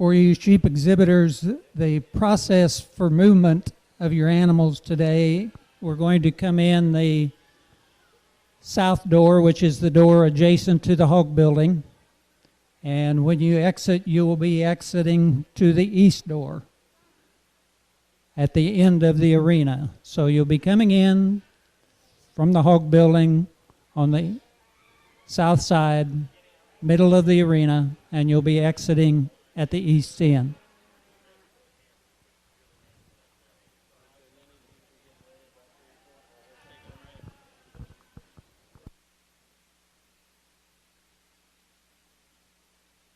For you sheep exhibitors, the process for movement of your animals today, we're going to come in the south door, which is the door adjacent to the hog building. And when you exit, you will be exiting to the east door at the end of the arena. So you'll be coming in from the hog building on the south side, middle of the arena, and you'll be exiting at the east end.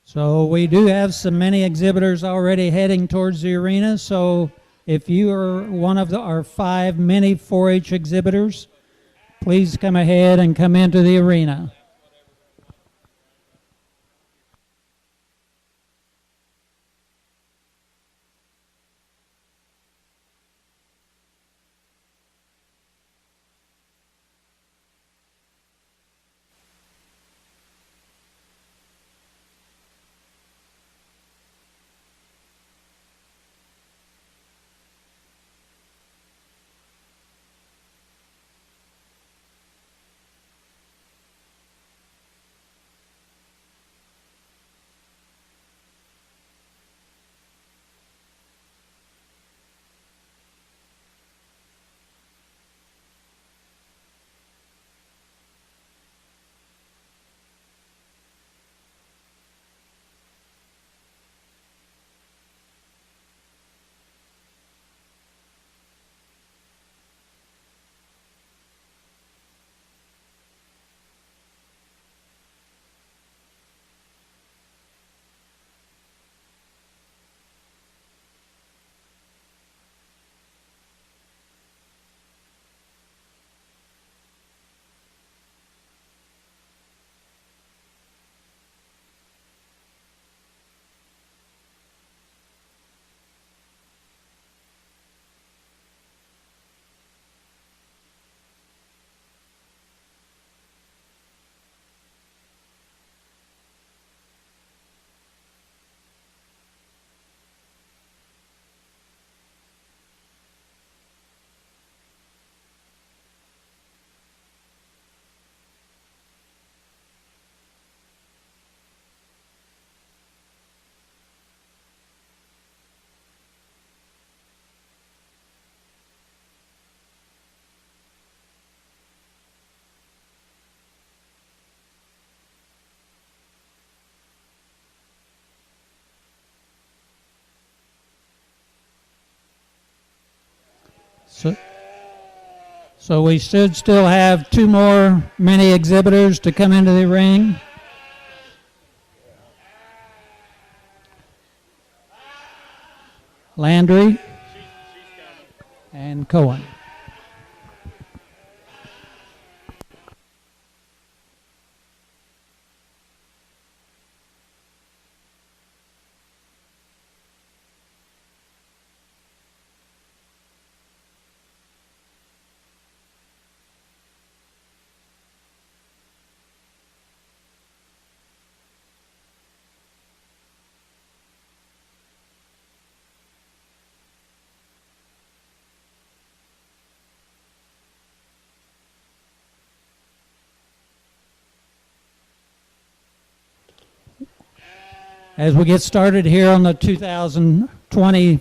So we do have many exhibitors already heading towards the arena. So if you are one of our 5 mini 4-H exhibitors, please come ahead and come into the arena. So we should still have 2 more mini exhibitors to come into the ring. Landry and Cohen. As we get started here on the 2020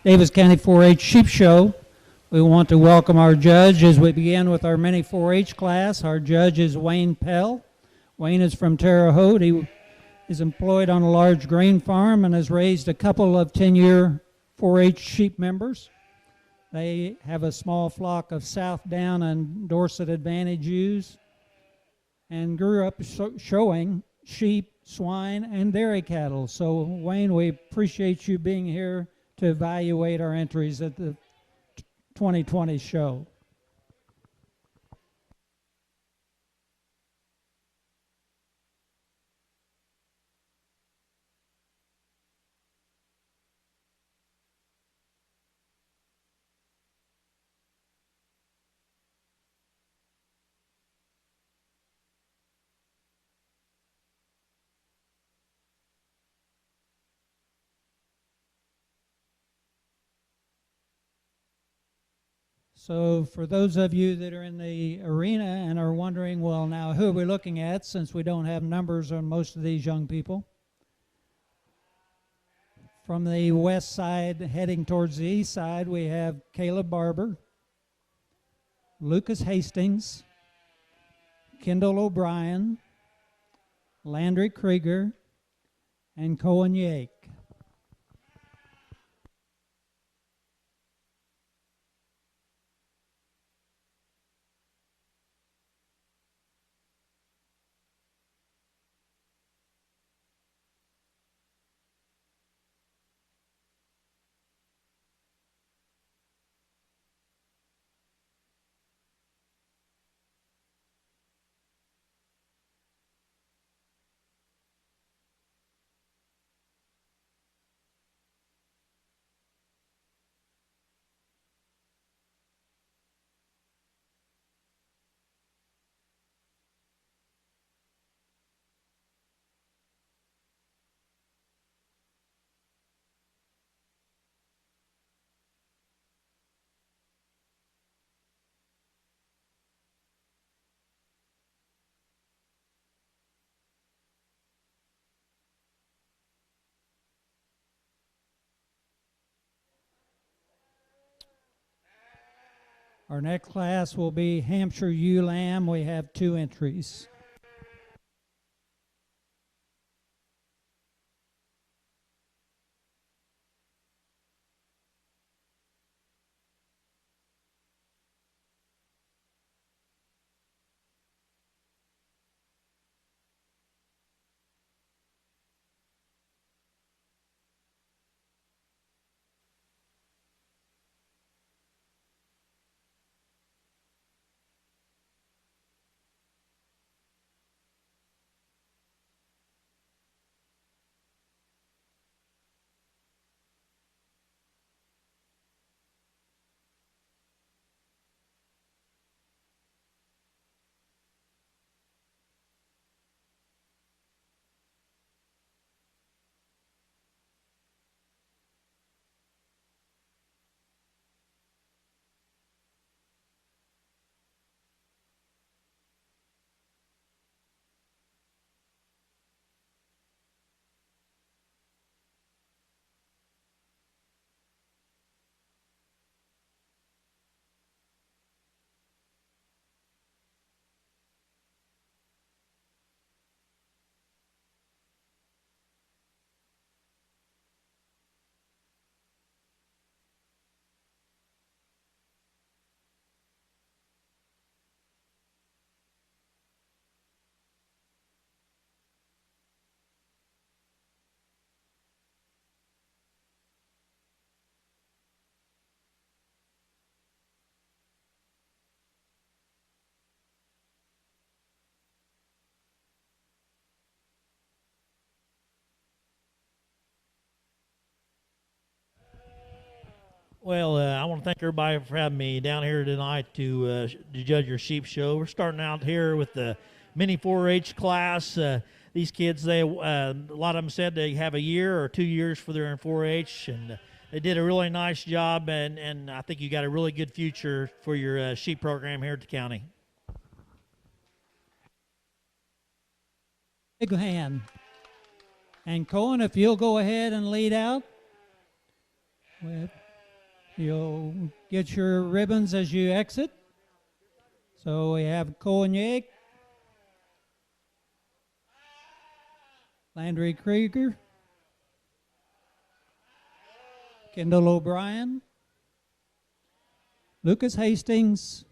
Daviess County 4-H Sheep Show, we want to welcome our judge as we begin with our mini 4-H class. Our judge is Wayne Pell. Wayne is from Terre Haute. He is employed on a large grain farm and has raised a couple of 10-year 4-H sheep members. They have a small flock of South Down and Dorset Advantage ewes and grew up showing sheep, swine, and dairy cattle. So, Wayne, we appreciate you being here to evaluate our entries at the 2020 show. So for those of you that are in the arena and are wondering, well, now who are we looking at since we don't have numbers on most of these young people? From the west side heading towards the east side, we have Caleb Barber, Lucas Hastings, Kendall O'Brien, Landry Krieger, and Cohen Yake. Our next class will be Hampshire ewe lamb. We have 2 entries. Well, I want to thank everybody for having me down here tonight to judge your sheep show. We're starting out here with the mini 4-H class. These kids, a lot of them said they have a year or 2 years for their in 4-H, and they did a really nice job. And I think you got a really good future for your sheep program here at the county. Big hand. And Cohen, if you'll go ahead and lead out. You'll get your ribbons as you exit. So we have Cohen Yake, Landry Krieger, Kendall O'Brien, Lucas Hastings,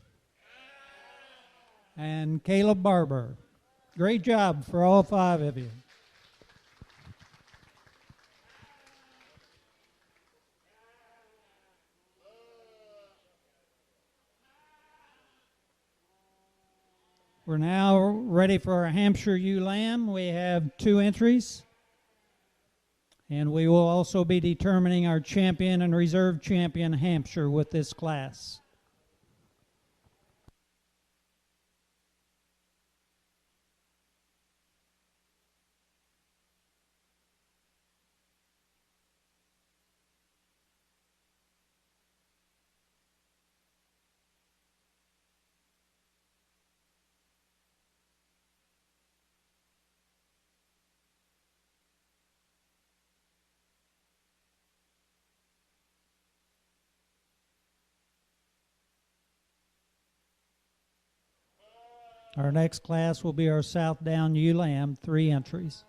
and Caleb Barber. Great job for all 5 of you. We're now ready for our Hampshire ewe lamb. We have 2 entries. And we will also be determining our champion and reserve champion Hampshire with this class. Our next class will be our South Down ewe lamb, 3 entries.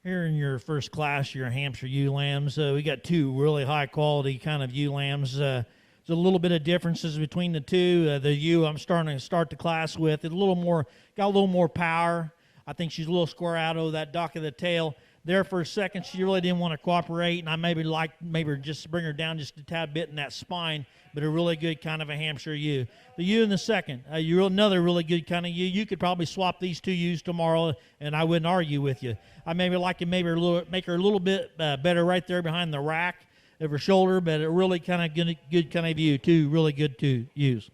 Here in your first class, your Hampshire ewe lambs, we got 2 really high quality kind of ewe lambs. There's a little bit of differences between the 2. The ewe I'm starting to start the class with, it's got a little more power. I think she's a little square out of that dock of the tail. There for a second, she really didn't want to cooperate, and I maybe just bring her down just a tad bit in that spine, but a really good kind of a Hampshire ewe. The ewe in the second, another really good kind of ewe. You could probably swap these 2 ewes tomorrow, and I wouldn't argue with you. I maybe like to make her a little bit better right there behind the rack of her shoulder, but a really kind of good kind of ewe. 2 really good 2 ewes.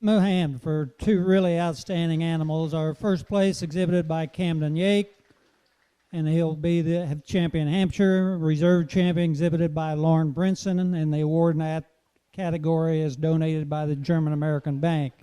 Moham for 2 really outstanding animals. Our first place exhibited by Camden Yake, and he'll be the champion Hampshire. Reserve champion exhibited by Lauren Brinson, and the award in that category is donated by the German American Bank.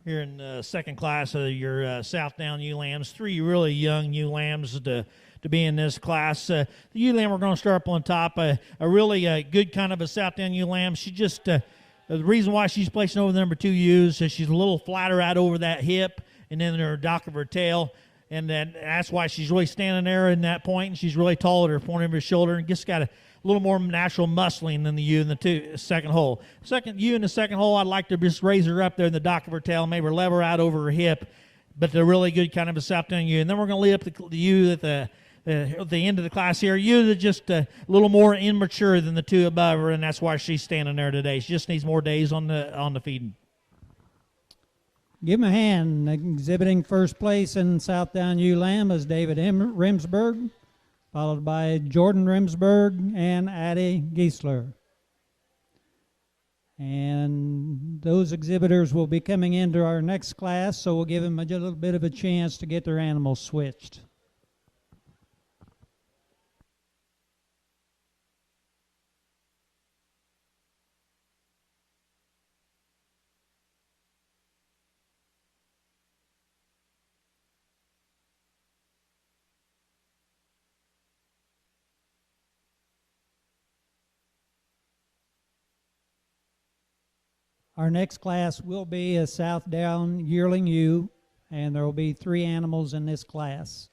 here in second class of your Southdown ewe lambs. 3 really young ewe lambs to be in this class. The ewe lamb we're going to start up on top, a really good kind of a Southdown ewe lamb. She just, the reason why she's placing over the number 2 ewes is she's a little flatter out over that hip and then her dock of her tail. And that's why she's really standing there in that point, and she's really tall at her point of her shoulder, and just got a little more natural muscling than the ewe in the second hole. Second ewe in the second hole, I'd like to just raise her up there in the dock of her tail, maybe lever her out over her hip, but they're really good kind of a Southdown ewe. And then we're going to lead up the ewe at the end of the class here. Ewe that's just a little more immature than the 2 above her, and that's why she's standing there today. She just needs more days on the feeding. Give him a hand. Exhibiting first place in Southdown ewe lamb is David Rimsberg, followed by Jordan Rimsberg and Addie Giesler. And those exhibitors will be coming into our next class, so we'll give them a little bit of a chance to get their animals switched. Our next class will be a Southdown yearling ewe, and there will be 3 animals in this class.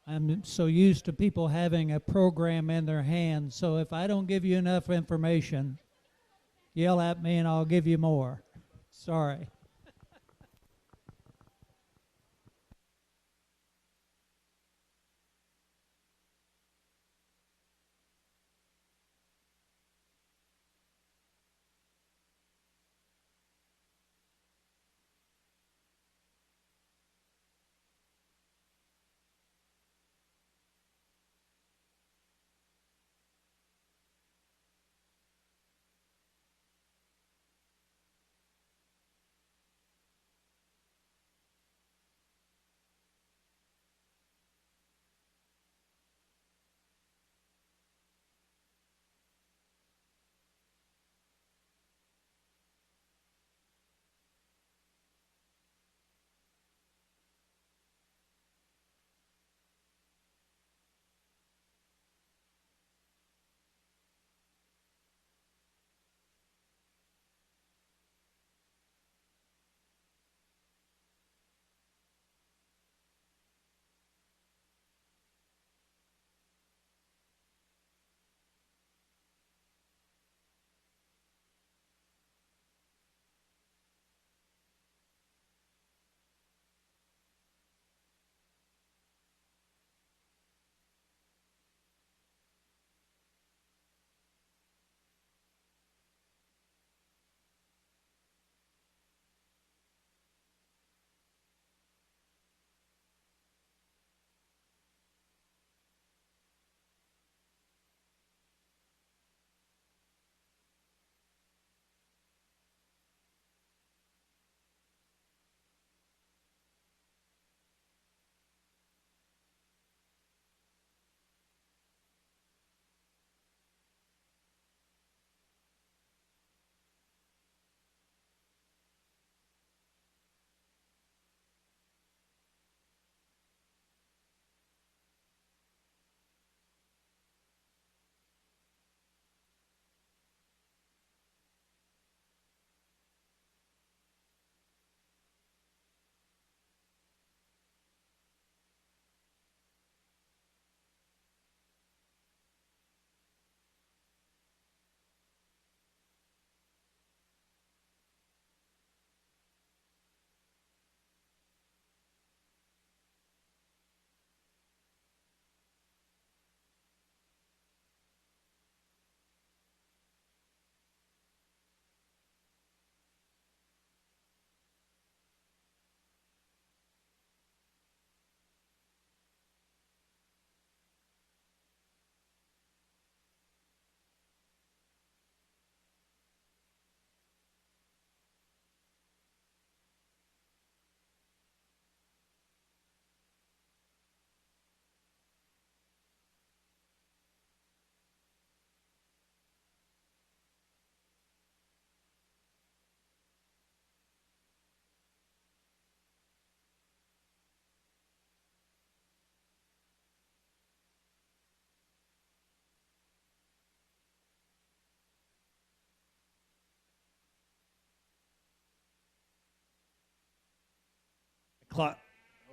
I'm so used to people having a program in their hands, so if I don't give you enough information, yell at me and I'll give you more. Sorry.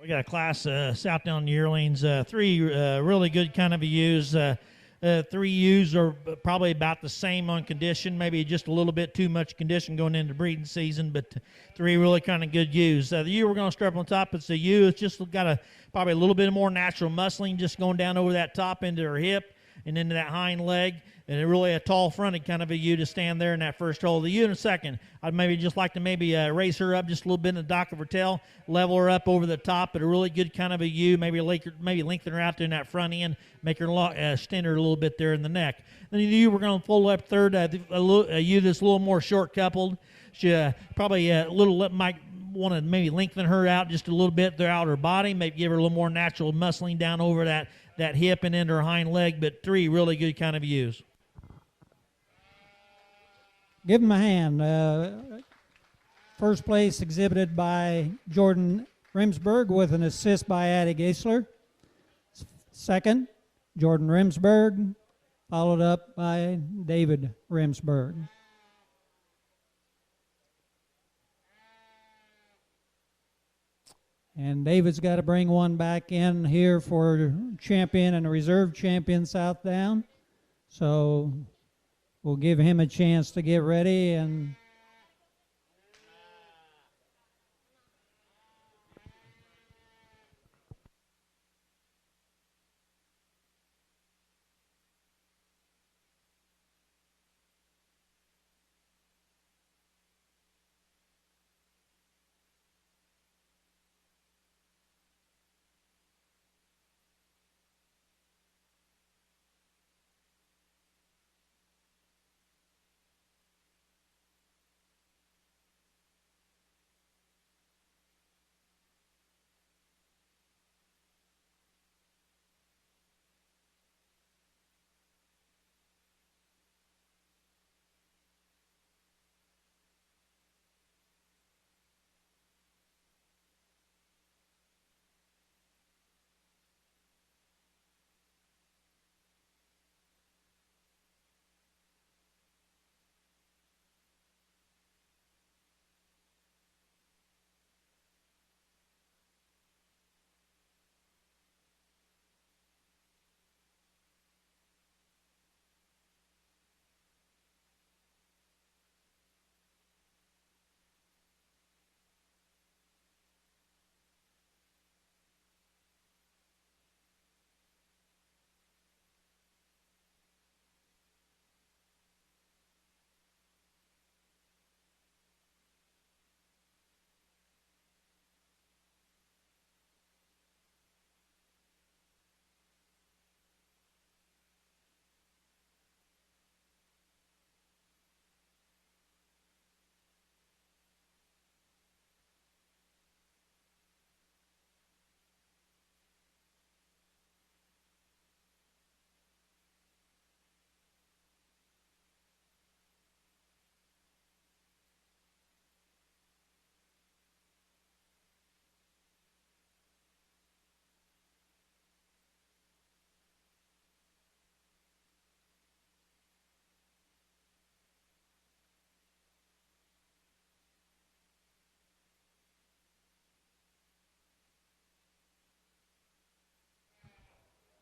we got a class Southdown yearlings. Three really good kind of ewes. Three ewes are probably about the same on condition, maybe just a little bit too much condition going into breeding season, but three really kind of good ewes. The ewe we're going to start up on top, it's a ewe. It's just got probably a little bit more natural muscling just going down over that top into her hip and into that hind leg, and really a tall-fronted kind of a ewe to stand there in that first hole. The ewe in a second, I'd maybe just like to raise her up just a little bit in the dock of her tail, level her up over the top, but a really good kind of a ewe, maybe lengthen her out there in that front end, make her extend her a little bit there in the neck. Then the ewe we're going to fold up third, a ewe that's a little more short-coupled. She probably might want to maybe lengthen her out just a little bit there out her body, maybe give her a little more natural muscling down over that hip and into her hind leg, but three really good kind of ewes. Give him a hand. First place exhibited by Jordan Rimsberg with an assist by Addie Geisler. Second, Jordan Rimsberg, followed up by David Rimsberg. And David's got to bring one back in here for champion and a reserve champion Southdown. So we'll give him a chance to get ready. And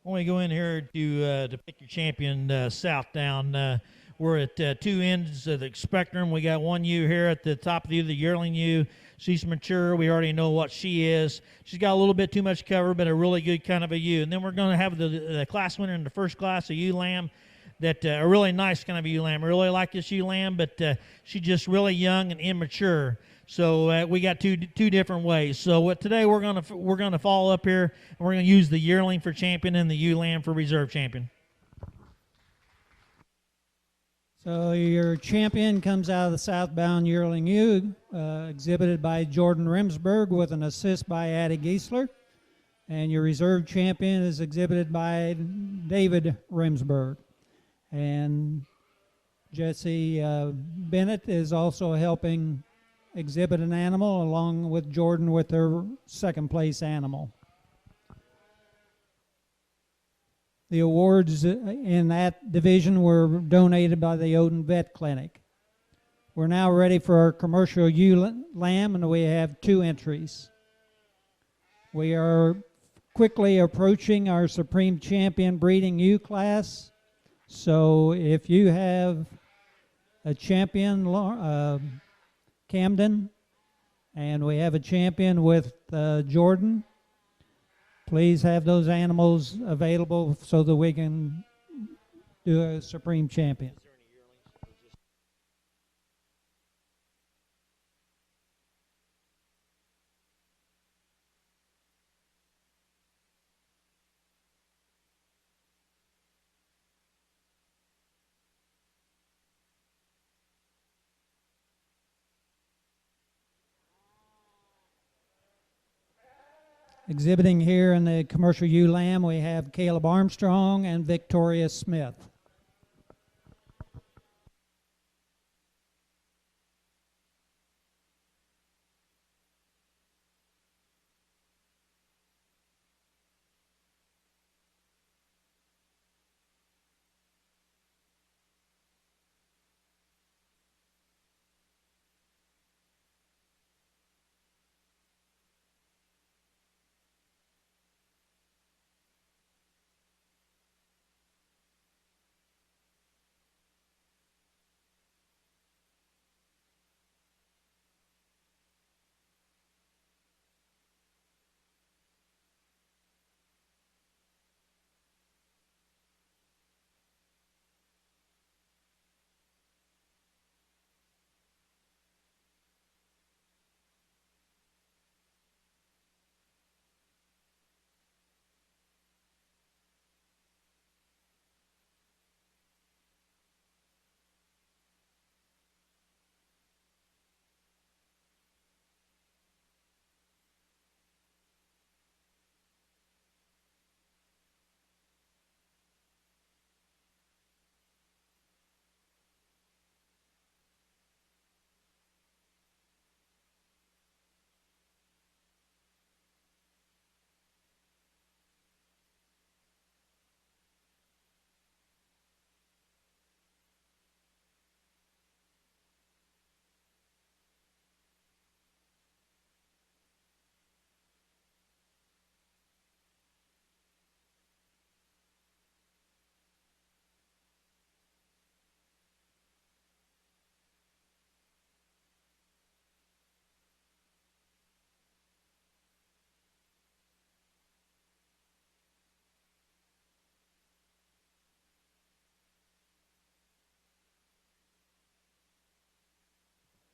When we go in here to pick your champion Southdown, we're at two ends of the spectrum. We got one ewe here at the top of the yearling ewe. She's mature. We already know what she is. She's got a little bit too much cover, but a really good kind of a ewe. And then we're going to have the class winner in the first class, a ewe lamb. That a really nice kind of ewe lamb. I really like this ewe lamb, but she's just really young and immature. So we got two different ways. So today we're gonna follow up here, and we're gonna use the yearling for champion and the ewe lamb for reserve champion. so your champion comes out of the southbound yearling ewe, exhibited by Jordan Rimsberg with an assist by Addie Geisler. And your reserve champion is exhibited by David Rimsberg. And Jesse Bennett is also helping exhibit an animal along with Jordan with their second place animal. The awards in that division were donated by the Odin Vet Clinic. We're now ready for our commercial ewe lamb, and we have two entries. We are quickly approaching our Supreme Champion Breeding U class. So if you have a champion, Camden, and we have a champion with Jordan, please have those animals available so that we can do a Supreme Champion. Exhibiting here in the commercial ewe lamb, we have Caleb Armstrong and Victoria Smith.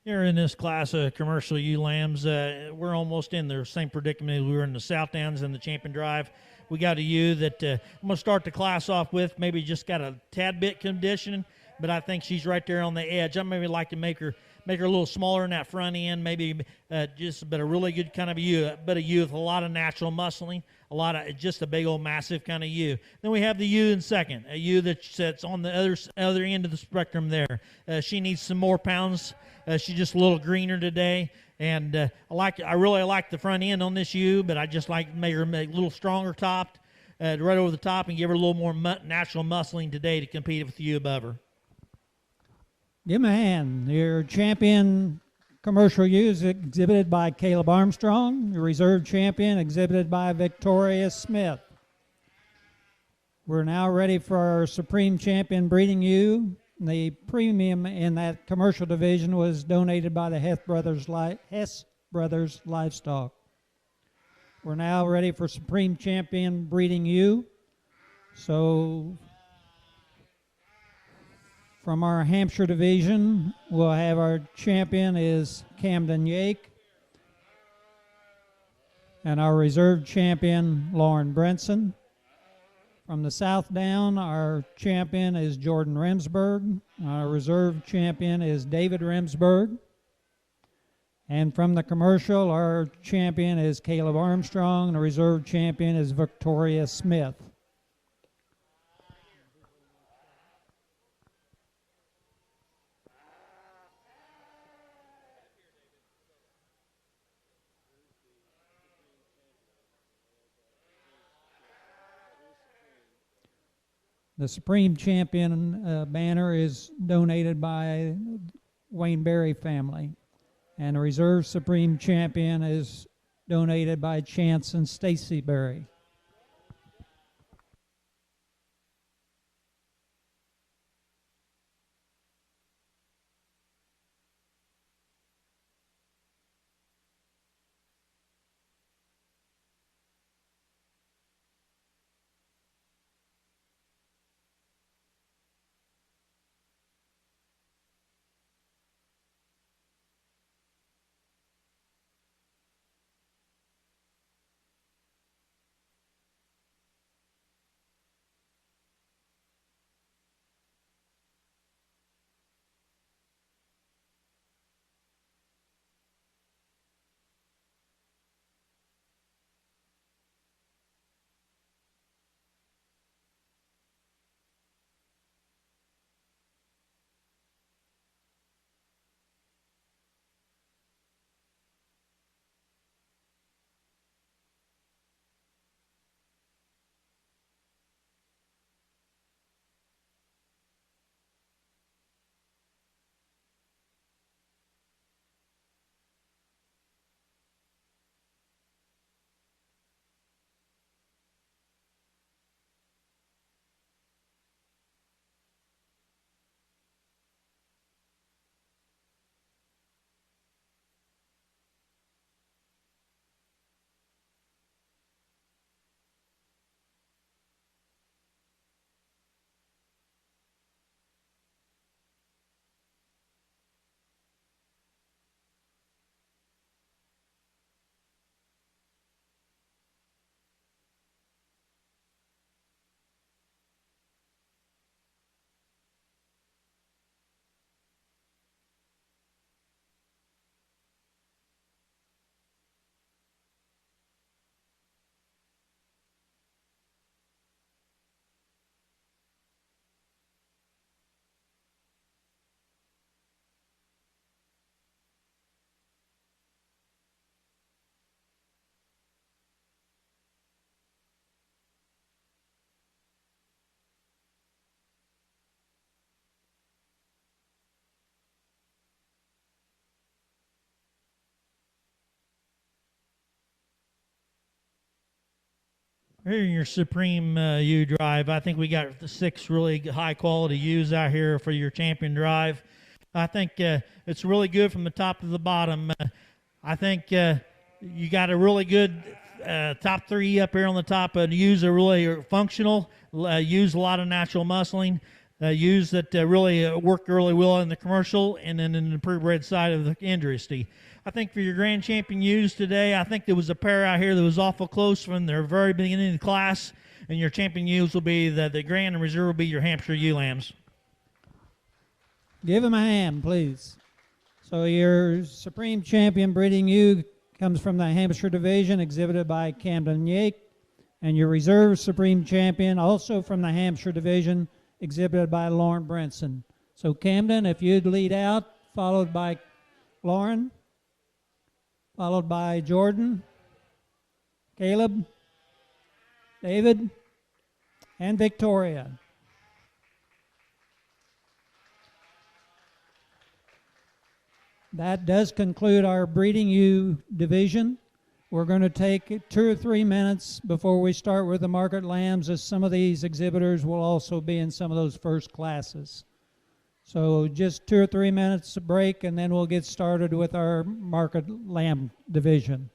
Here in this class of commercial ewe lambs, we're almost in the same predicament as we were in the South Downs and the Champion Drive. We got a ewe that I'm going to start the class off with, maybe just got a tad bit condition, but I think she's right there on the edge. I maybe like to make her a little smaller in that front end, maybe but a really good kind of ewe, but a ewe with a lot of natural muscling, just a big old massive kind of ewe. Then we have the ewe in second, a ewe that sits on the other end of the spectrum there. She needs some more pounds. She's just a little greener today, and I really like the front end on this ewe, but I just like to make her a little stronger topped, right over the top, and give her a little more natural muscling today to compete with the ewe above her. Give him a hand. Your champion commercial ewe is exhibited by Caleb Armstrong. Your reserve champion exhibited by Victoria Smith. We're now ready for our Supreme Champion Breeding ewe. The premium in that commercial division was donated by the Hess Brothers Livestock. We're now ready for Supreme Champion Breeding ewe. So from our Hampshire division, we'll have our champion is Camden Yake, and our reserve champion, Lauren Brenson. From the South Down, our champion is Jordan Remsburg. Our reserve champion is David Remsburg. And from the commercial, our champion is Caleb Armstrong, and the reserve champion is Victoria Smith. The Supreme Champion banner is donated by Wayne Berry family, and the Reserve Supreme Champion is donated by Chance and Stacy Berry. Here in your Supreme U drive, I think we got the 6 really high quality U's out here for your champion drive. I think it's really good from the top to the bottom. I think you got a really good top 3 up here on the top. U's are really functional, use a lot of natural muscling. Ewes that really work really well in the commercial and then in the purebred side of the industry. I think for your grand champion ewes today, I think there was a pair out here that was awful close from the very beginning of the class, and your champion ewes will be the grand and reserve will be your Hampshire ewe lambs. Give him a hand, please. So your Supreme Champion breeding ewe comes from the Hampshire Division, exhibited by Camden Yake, and your Reserve Supreme Champion, also from the Hampshire Division, exhibited by Lauren Brinson. So Camden, if you'd lead out, followed by Lauren, followed by Jordan, Caleb, David, and Victoria. That does conclude our breeding ewe division. We're going to take 2 or 3 minutes before we start with the market lambs, as some of these exhibitors will also be in some of those first classes. So just 2 or 3 minutes of break, and then we'll get started with our market lamb division.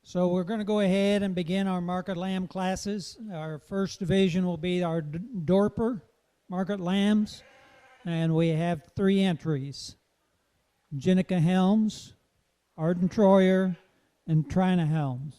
So we're going to go ahead and begin our market lamb classes. Our first division will be our Dorper market lambs, and we have 3 entries: Jenica Helms, Arden Troyer, and Trina Helms.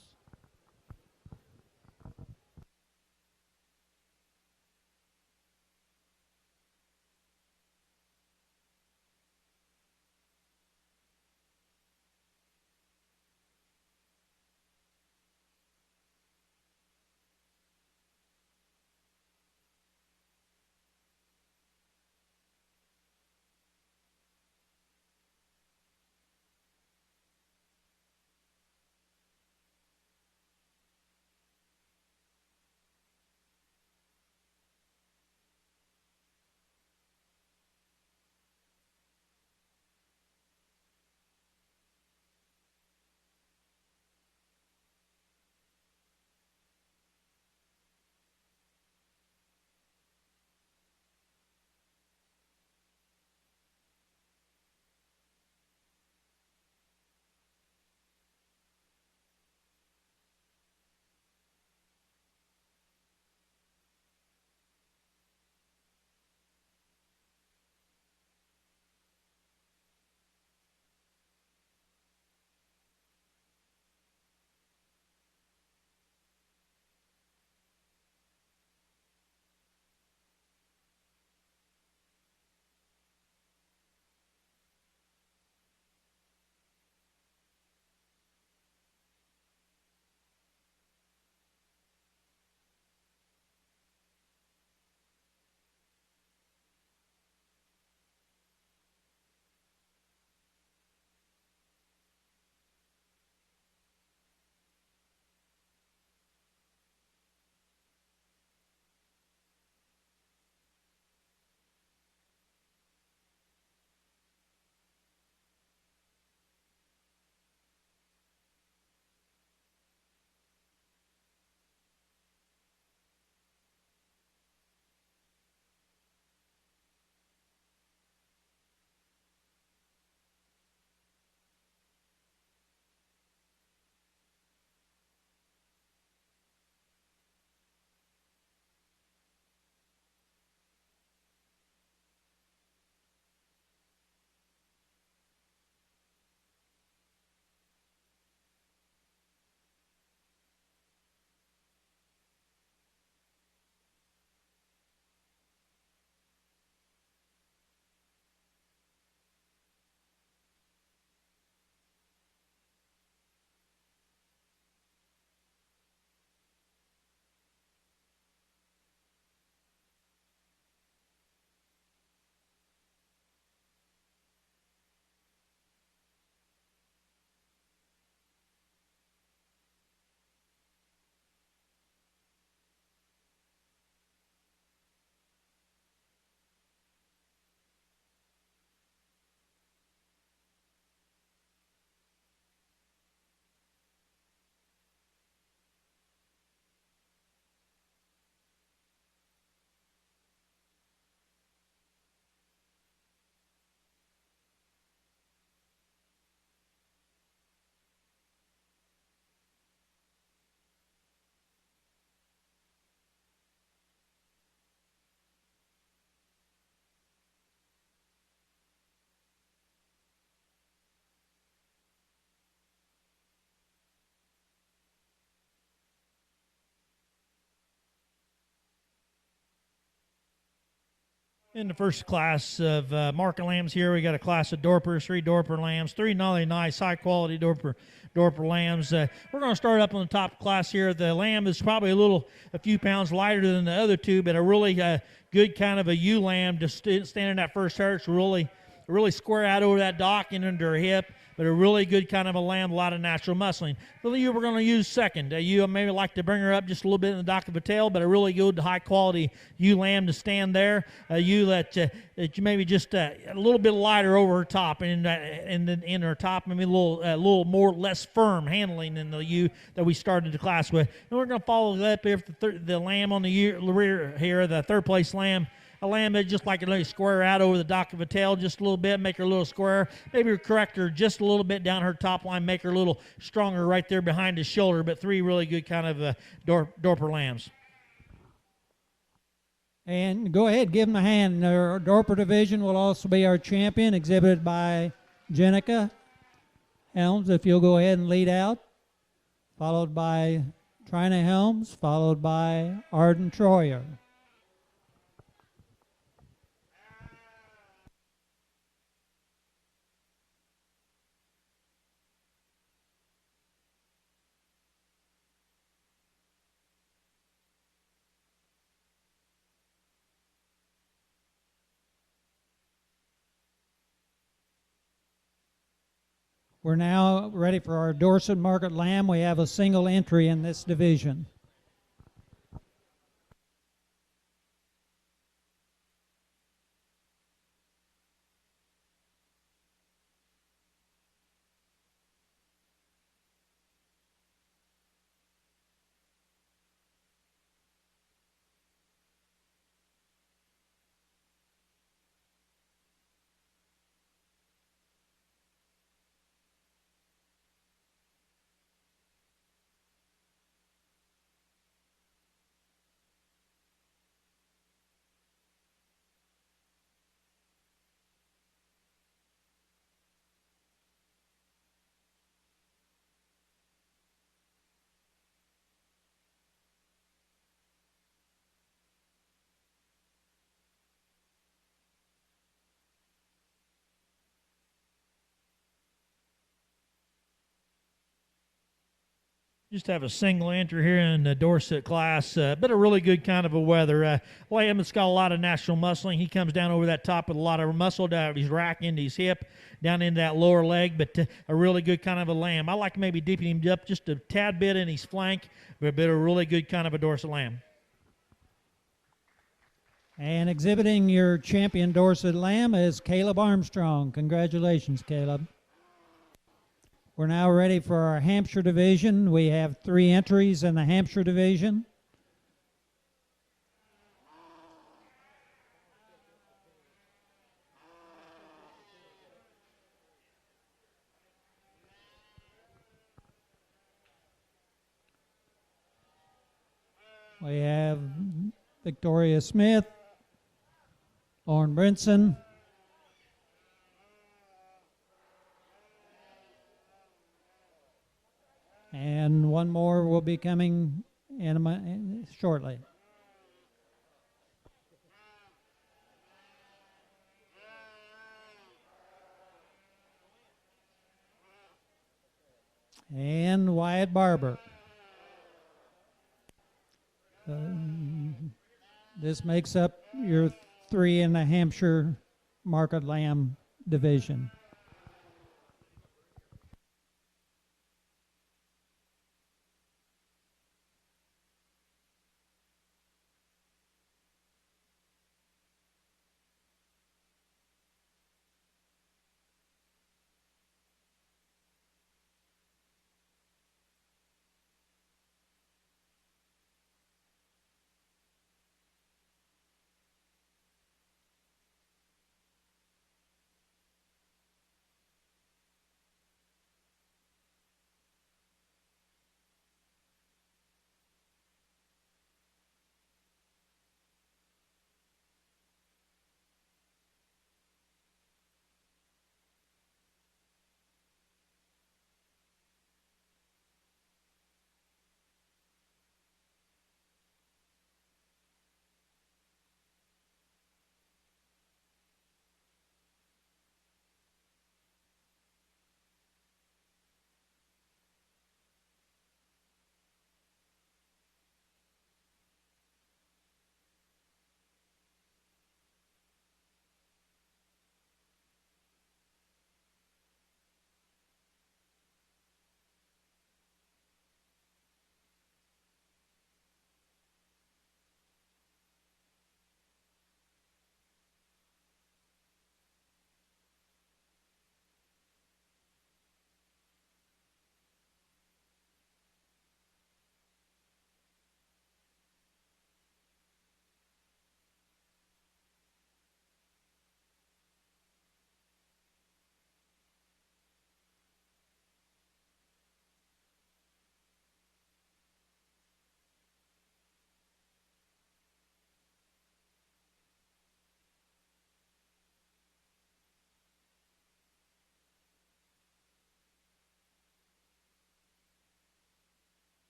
In the first class of market lambs here, we got a class of Dorpers, 3 Dorper lambs, 3 really nice, high-quality Dorper lambs. We're going to start up on the top class here. The lamb is probably a few pounds lighter than the other 2, but a really good kind of a ewe lamb, just standing that first hertz, really square out over that dock and under her hip, but a really good kind of a lamb, a lot of natural muscling. The ewe we're going to use second. You maybe like to bring her up just a little bit in the dock of a tail, but a really good high-quality ewe lamb to stand there. A ewe that you maybe just a little bit lighter over her top, and in her top, maybe a little more less firm handling than the ewe that we started the class with. And we're going to follow that up here with the lamb on the rear here, the third place lamb. a lamb that just like a little square out over the dock of a tail just a little bit, make her a little square. Maybe correct her just a little bit down her top line, make her a little stronger right there behind the shoulder. But 3 really good kind of Dorper lambs. And go ahead, give them a hand. Our Dorper division will also be our champion, exhibited by Jenica Helms, if you'll go ahead and lead out, followed by Trina Helms, followed by Arden Troyer. We're now ready for our Dorset Market Lamb. We have a single entry in this division. Just have a single entry here in the Dorset class, but a really good kind of a weather. Lamb that's got a lot of natural muscling. He comes down over that top with a lot of muscle down his rack into his hip, down into that lower leg, but a really good kind of a lamb. I like maybe deepening him up just a tad bit in his flank, but a really good kind of a Dorset lamb. And exhibiting your champion Dorset Lamb is Caleb Armstrong. Congratulations, Caleb. We're now ready for our Hampshire division. We have 3 entries in the Hampshire division. We have Victoria Smith, Lauren Brinson, and one more will be coming in shortly. And Wyatt Barber. This makes up your 3 in the Hampshire Market Lamb division.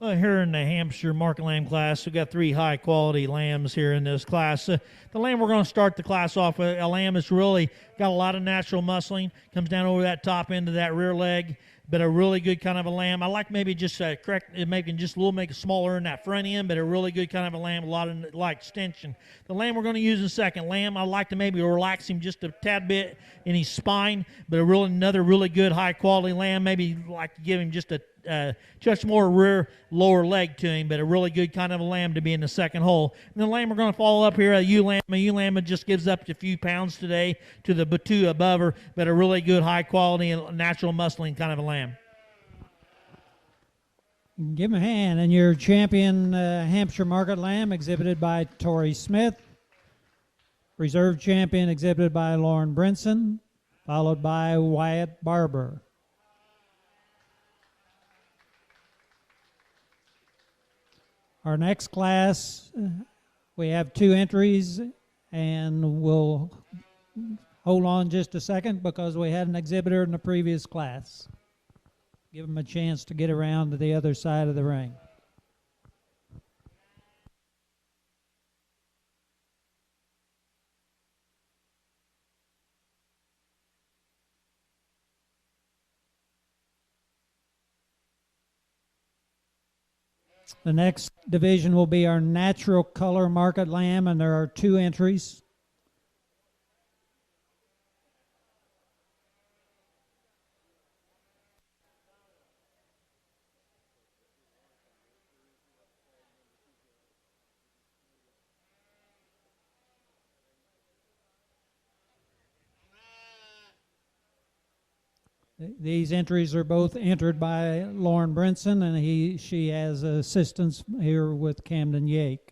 Well, here in the Hampshire market lamb class, we've got 3 high-quality lambs here in this class. The lamb we're going to start the class off with, a lamb that's really got a lot of natural muscling, comes down over that top end of that rear leg, but a really good kind of a lamb. I like maybe just maybe just a little make it smaller in that front end, but a really good kind of a lamb, a lot of like extension. The lamb we're going to use in second, lamb, I like to maybe relax him just a tad bit in his spine, but another really good high-quality lamb, maybe like to give him just a touch more rear lower leg to him, but a really good kind of a lamb to be in the second hole. And the lamb we're going to follow up here, a ewe lamb. A ewe lamb just gives up a few pounds today to the two above her, but a really good high quality and natural muscling kind of a lamb. Give him a hand. And your champion Hampshire market lamb exhibited by Tori Smith. Reserve champion exhibited by Lauren Brinson, followed by Wyatt Barber. Our next class, we have 2 entries, and we'll hold on just a second because we had an exhibitor in the previous class. Give them a chance to get around to the other side of the ring. The next division will be our natural color market lamb, and there are 2 entries. These entries are both entered by Lauren Brinson, and she has assistance here with Camden Yake.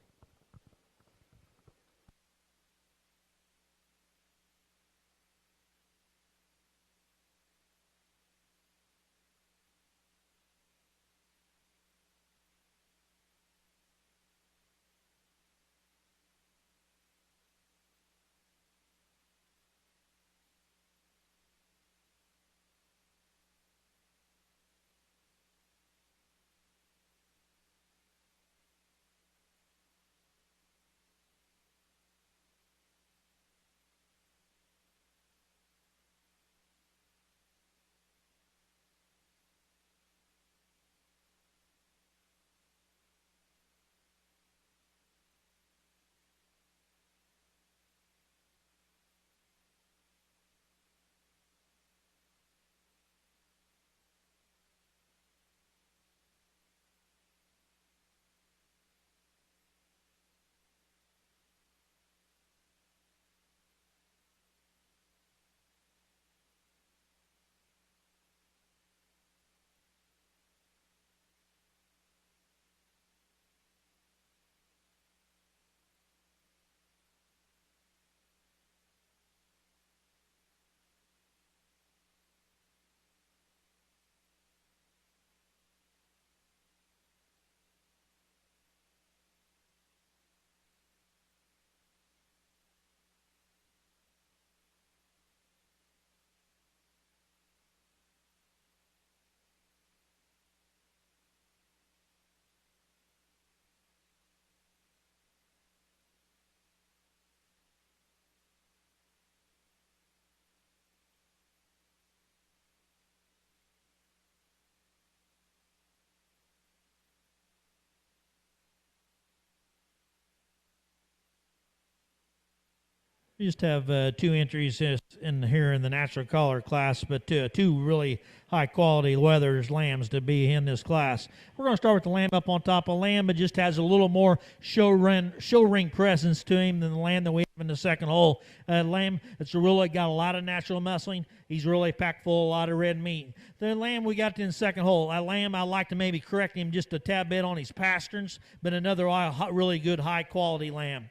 We just have 2 entries in here in the natural color class, but 2 really high quality leathers lambs to be in this class. We're going to start with the lamb up on top. A lamb that just has a little more show ring presence to him than the lamb that we have in the second hole. Lamb that's really got a lot of natural muscling. He's really packed full of a lot of red meat. The lamb we got in the second hole, a lamb I like to maybe correct him just a tad bit on his pasterns, but another really good high quality lamb.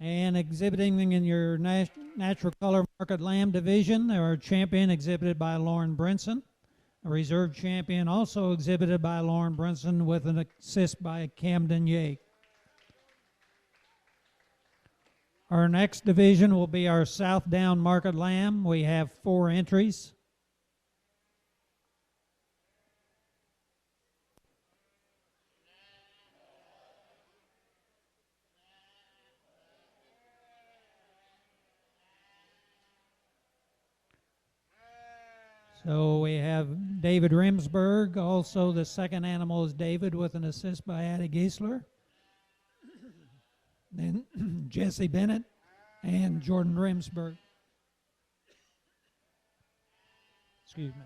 And exhibiting in your natural color market lamb division, our champion exhibited by Lauren Brinson. A reserve champion also exhibited by Lauren Brinson with an assist by Camden Yake. Our next division will be our South Down market lamb. We have 4 entries. So we have David Rimsberg. Also, the second animal is David with an assist by Addie Giesler. Then Jesse Bennett and Jordan Rimsberg. Excuse me.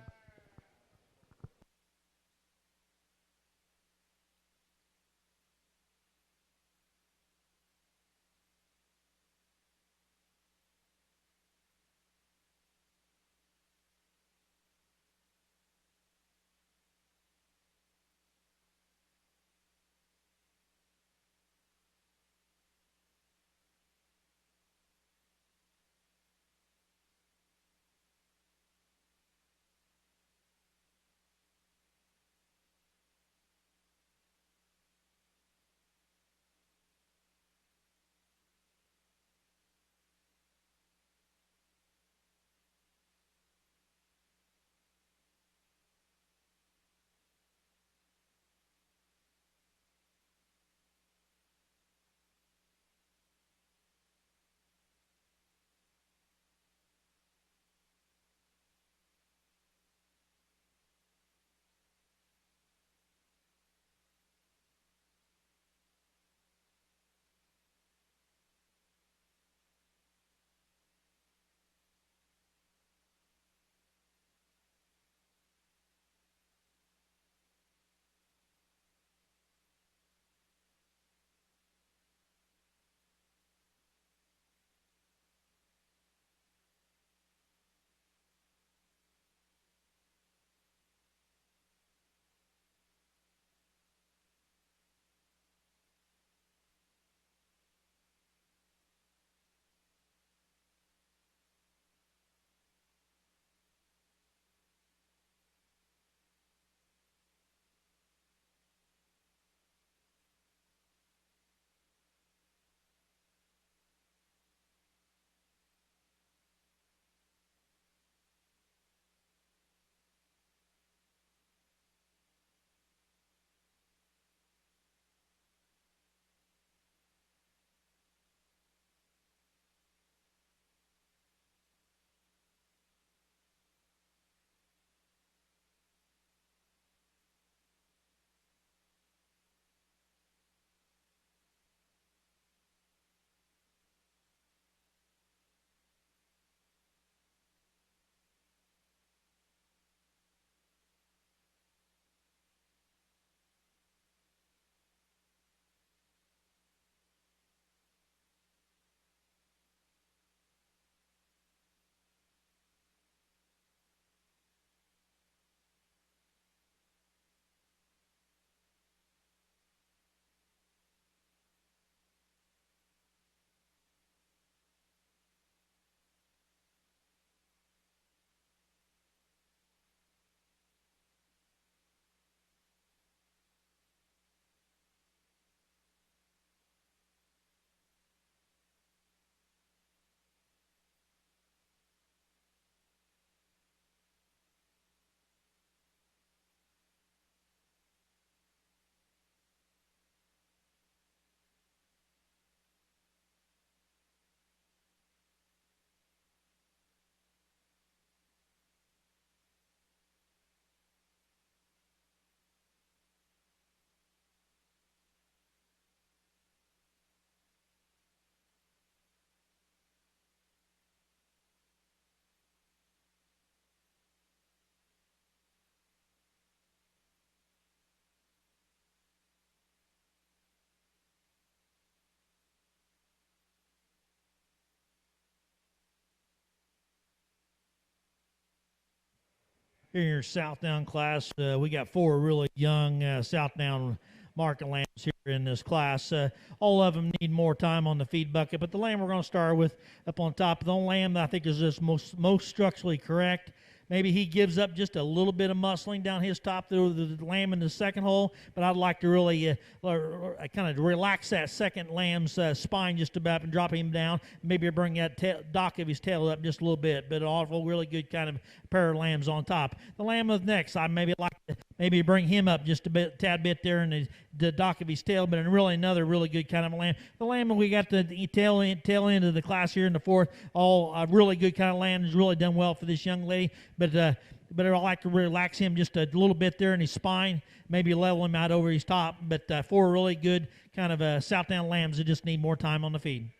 Here in your Southdown class, we got four really young Southdown market lambs here in this class. All of them need more time on the feed bucket, but the lamb we're going to start with up on top, the only lamb that I think is just most structurally correct. Maybe he gives up just a little bit of muscling down his top through the lamb in the second hole, but I'd like to really kind of relax that second lamb's spine just about and drop him down. Maybe bring that dock of his tail up just a little bit, but all really good kind of pair of lambs on top. The lamb of next, I maybe like to maybe bring him up just a tad bit there in the dock of his tail, but really another really good kind of lamb. The lamb we got the tail end of the class here in the fourth, all really good kind of lamb, has really done well for this young lady. But but I like to relax him just a little bit there in his spine, maybe level him out over his top. But 4 really good kind of Southdown lambs that just need more time on the feed.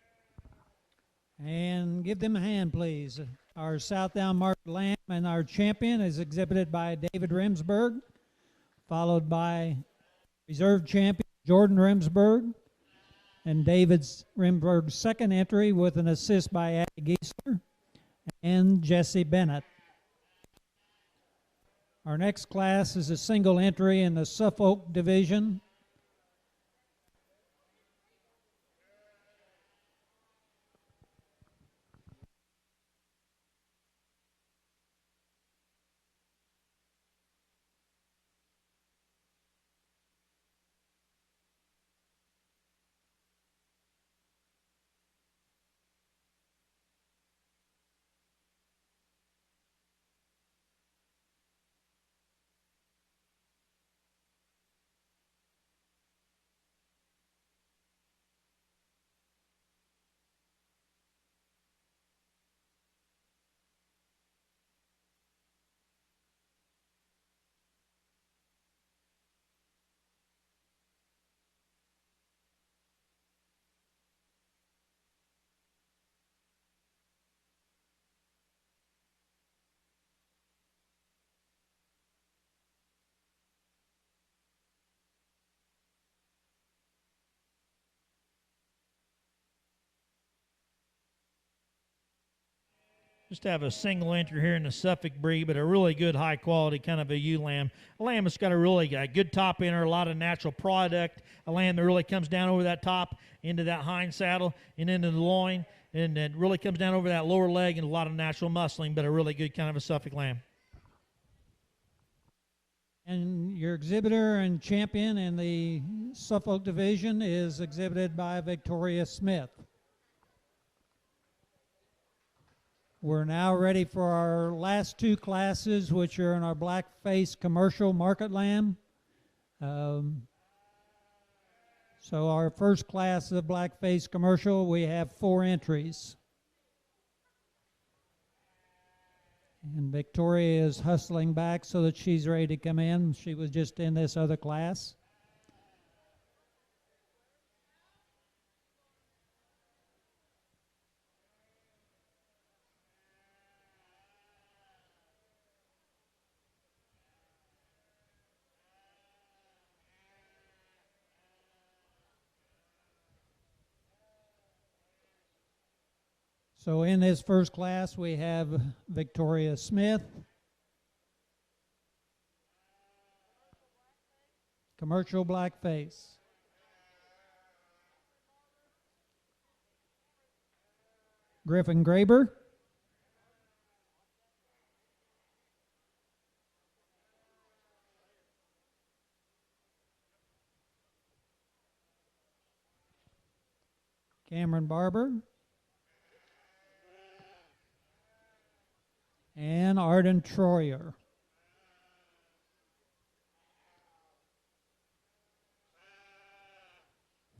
And give them a hand, please. Our Southdown market lamb and our champion is exhibited by David Remsburg, followed by reserve champion Jordan Remsburg, and David's Remsburg's second entry with an assist by Abby Geisler and Jesse Bennett. Our next class is a single entry in the Suffolk division. Just have a single entry here in the Suffolk breed, but a really good high quality kind of a ewe lamb. A lamb that's got a really good top in her, a lot of natural product. A lamb that really comes down over that top into that hind saddle and into the loin, and it really comes down over that lower leg and a lot of natural muscling, but a really good kind of a Suffolk lamb. And your exhibitor and champion in the Suffolk division is exhibited by Victoria Smith. We're now ready for our last 2 classes, which are in our black-faced commercial market lamb. So our first class of black-faced commercial, we have 4 entries. And Victoria is hustling back so that she's ready to come in. She was just in this other class. So in this first class, we have Victoria Smith, commercial blackface. Griffin Graber, Cameron Barber, and Arden Troyer.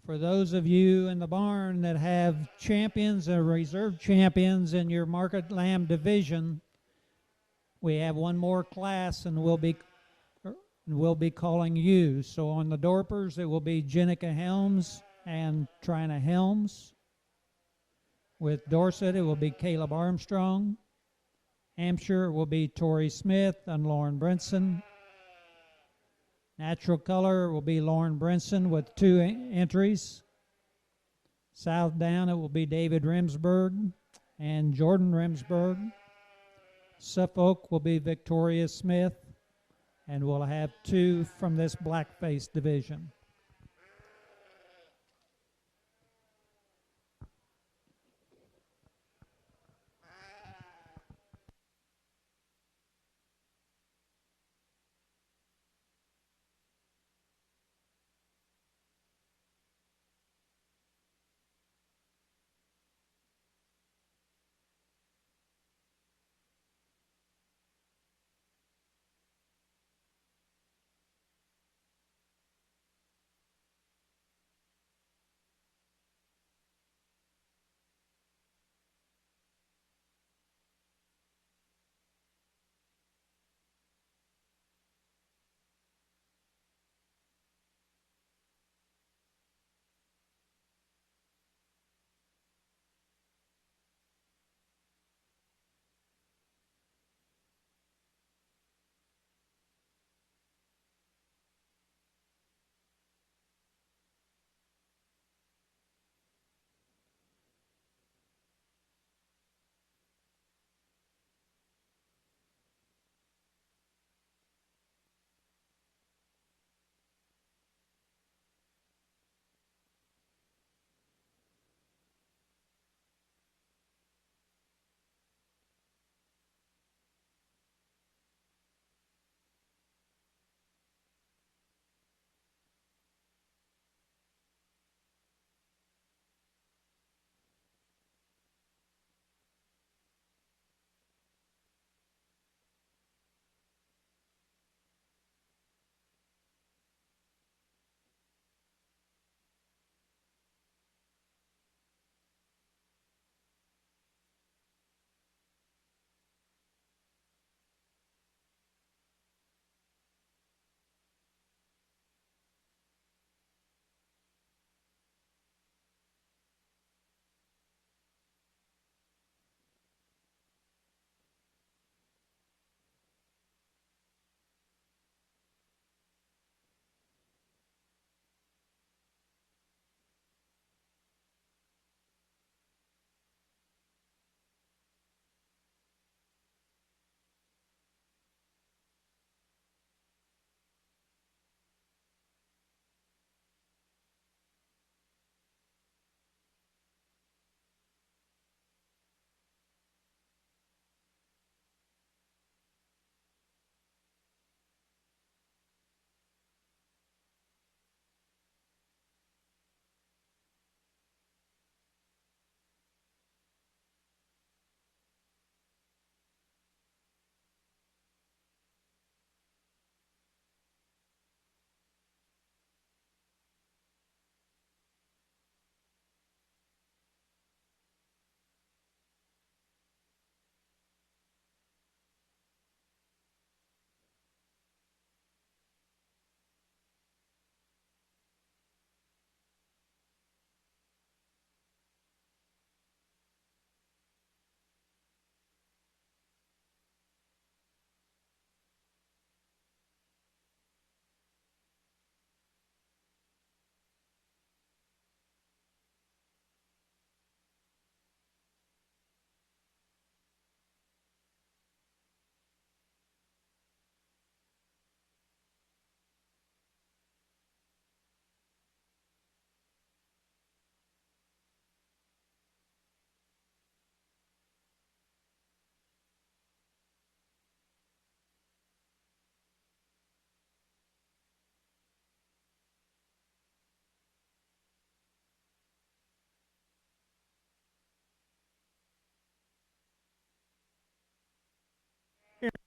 For those of you in the barn that have champions or reserve champions in your market lamb division, we have one more class and we'll be calling you. So on the Dorpers, it will be Jenica Helms and Trina Helms. With Dorset, it will be Caleb Armstrong. Hampshire will be Tori Smith and Lauren Brinson. Natural color will be Lauren Brinson with 2 entries. Southdown, it will be David Remsburg and Jordan Remsburg. Suffolk will be Victoria Smith, and we'll have 2 from this blackface division.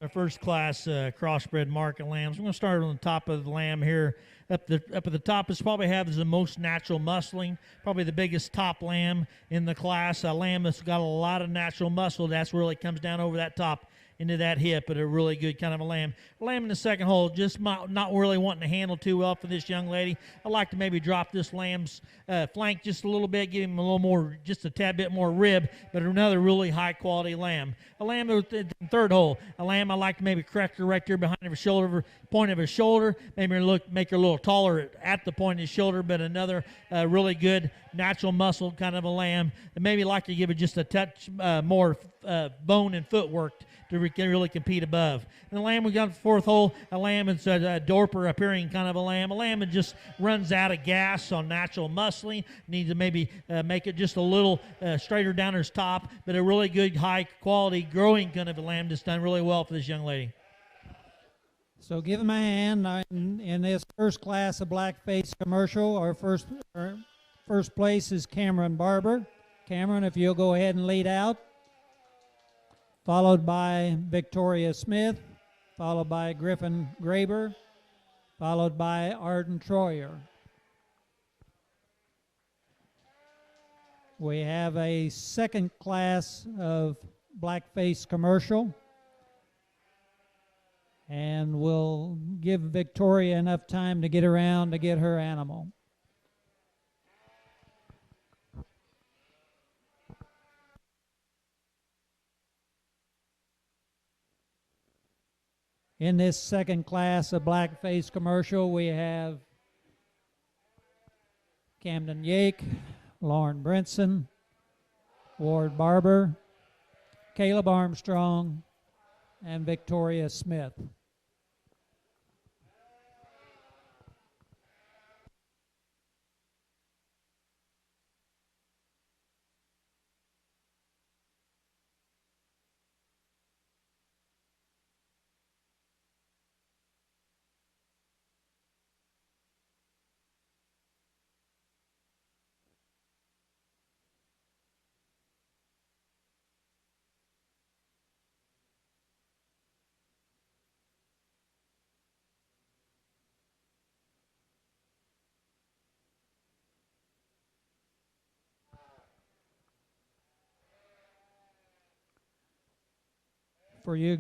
our first class crossbred market lambs. I'm going to start on the top of the lamb here. Up at the top is probably have the most natural muscling, probably the biggest top lamb in the class. A lamb that's got a lot of natural muscle. That's really comes down over that top into that hip, but a really good kind of a lamb. Lamb in the second hole, just not really wanting to handle too well for this young lady. I'd like to maybe drop this lamb's flank just a little bit, give him a little more, just a tad bit more rib, but another really high quality lamb. A lamb in the third hole, a lamb I like to maybe correct her right there behind her shoulder, point of her shoulder, maybe make her a little taller at the point of the shoulder, but another really good natural muscle kind of a lamb. And maybe like to give it just a touch more bone and footwork to really compete above. And the lamb we got in the fourth hole, a lamb is a Dorper appearing kind of a lamb. A lamb that just runs out of gas on natural muscling. Needs to maybe make it just a little straighter down her top, but a really good high quality growing kind of a lamb that's done really well for this young lady. So give him a hand in this first class of blackface commercial. Our first place is Cameron Barber. Cameron, if you'll go ahead and lead out. Followed by Victoria Smith, followed by Griffin Graber, followed by Arden Troyer. We have a second class of blackface commercial, and we'll give Victoria enough time to get around to get her animal. In this second class of blackface commercial, we have Camden Yake, Lauren Brinson, Ward Barber, Caleb Armstrong, and Victoria Smith. For you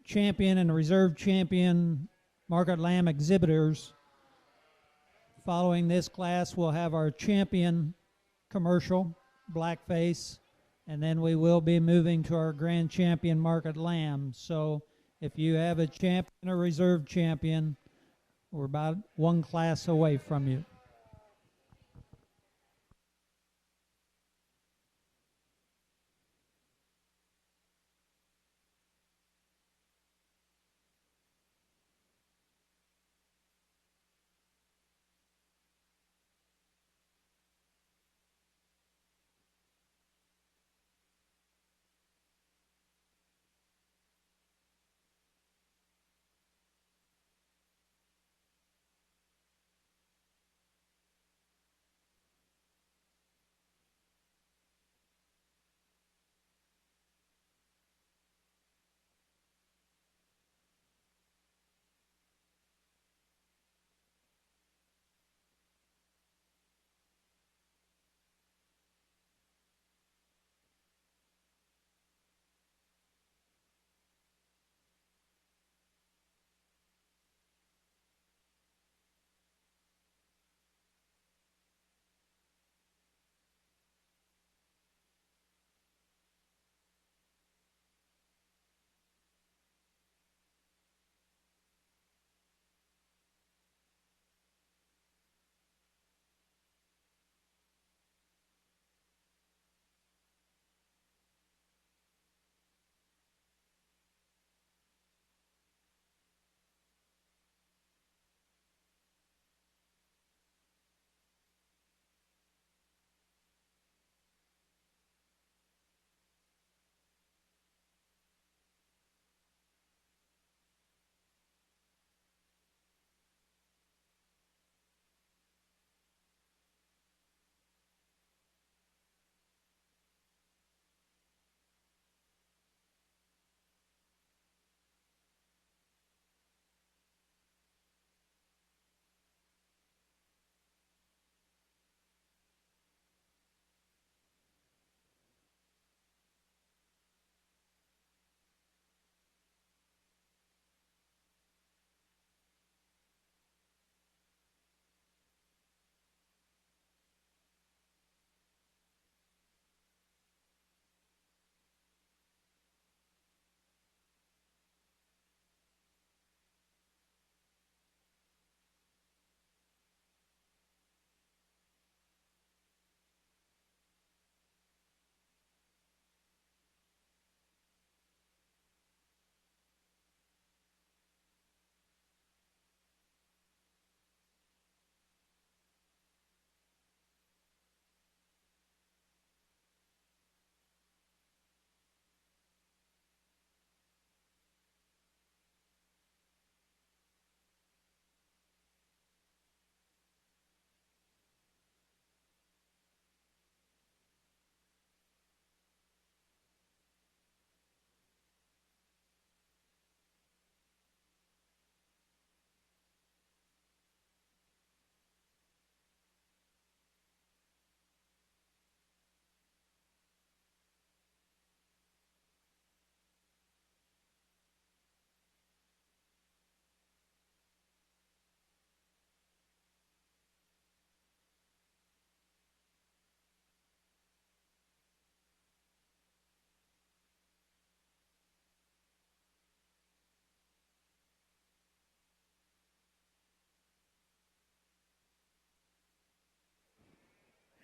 champion and reserve champion market lamb exhibitors, following this class we'll have our champion commercial blackface, and then we will be moving to our grand champion market lamb. So if you have a champion or reserve champion, we're about one class away from you.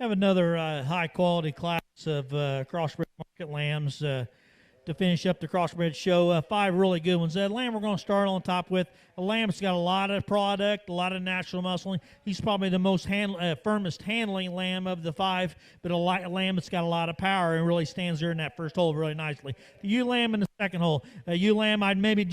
have another high quality class of crossbred market lambs to finish up the crossbred show. 5 really good ones. The lamb we're going to start on top with, a lamb that's got a lot of product, a lot of natural muscling. He's probably the most firmest handling lamb of the 5, but a lamb that's got a lot of power and really stands there in that first hole really nicely. The ewe lamb in the second hole. Ewe lamb, I'd maybe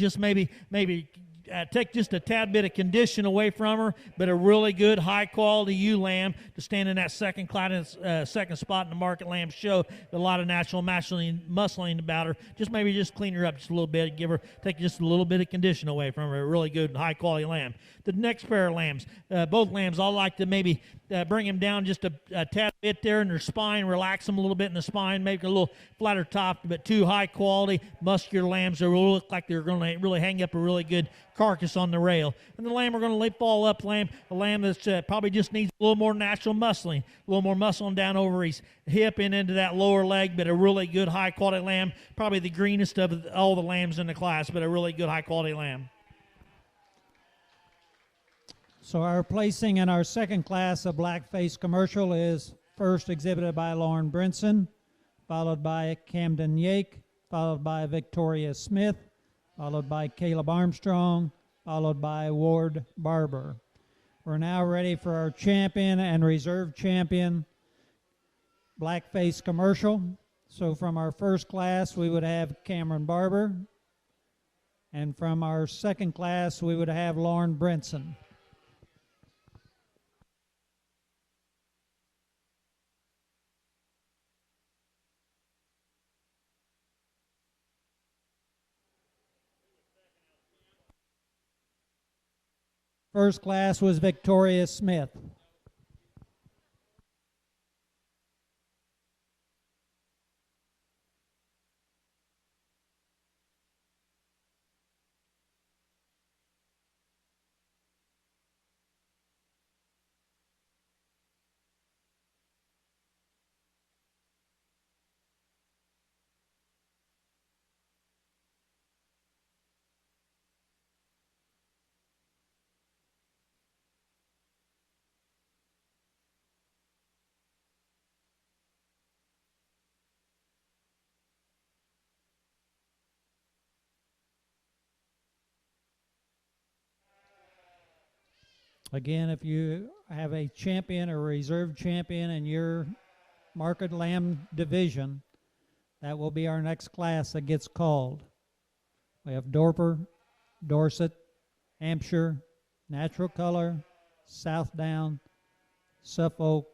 take just a tad bit of condition away from her, but a really good high-quality ewe lamb to stand in that second spot in the market lamb show. A lot of natural muscling about her. Just clean her up just a little bit, take just a little bit of condition away from her. A really good high-quality lamb. The next pair of lambs, both lambs, I'll like to maybe bring them down just a tad bit there in their spine, relax them a little bit in the spine, make it a little flatter top, but 2 high-quality, muscular lambs that will look like they're going to really hang up a really good carcass on the rail. And the lamb we're going to fall up lamb, a lamb that's probably just needs a little more natural muscling, a little more muscling down over his hip and into that lower leg, but a really good high-quality lamb, probably the greenest of all the lambs in the class, but a really good high-quality lamb. So our placing in our second class of blackface commercial is first exhibited by Lauren Brinson, followed by Camden Yake, followed by Victoria Smith, followed by Caleb Armstrong, followed by Ward Barber. We're now ready for our champion and reserve champion blackface commercial. So from our first class, we would have Cameron Barber, and from our second class, we would have Lauren Brinson. First class was Victoria Smith. Again, if you have a champion or reserve champion in your market lamb division, that will be our next class that gets called. We have Dorper, Dorset, Hampshire, Natural Color, Southdown, Suffolk,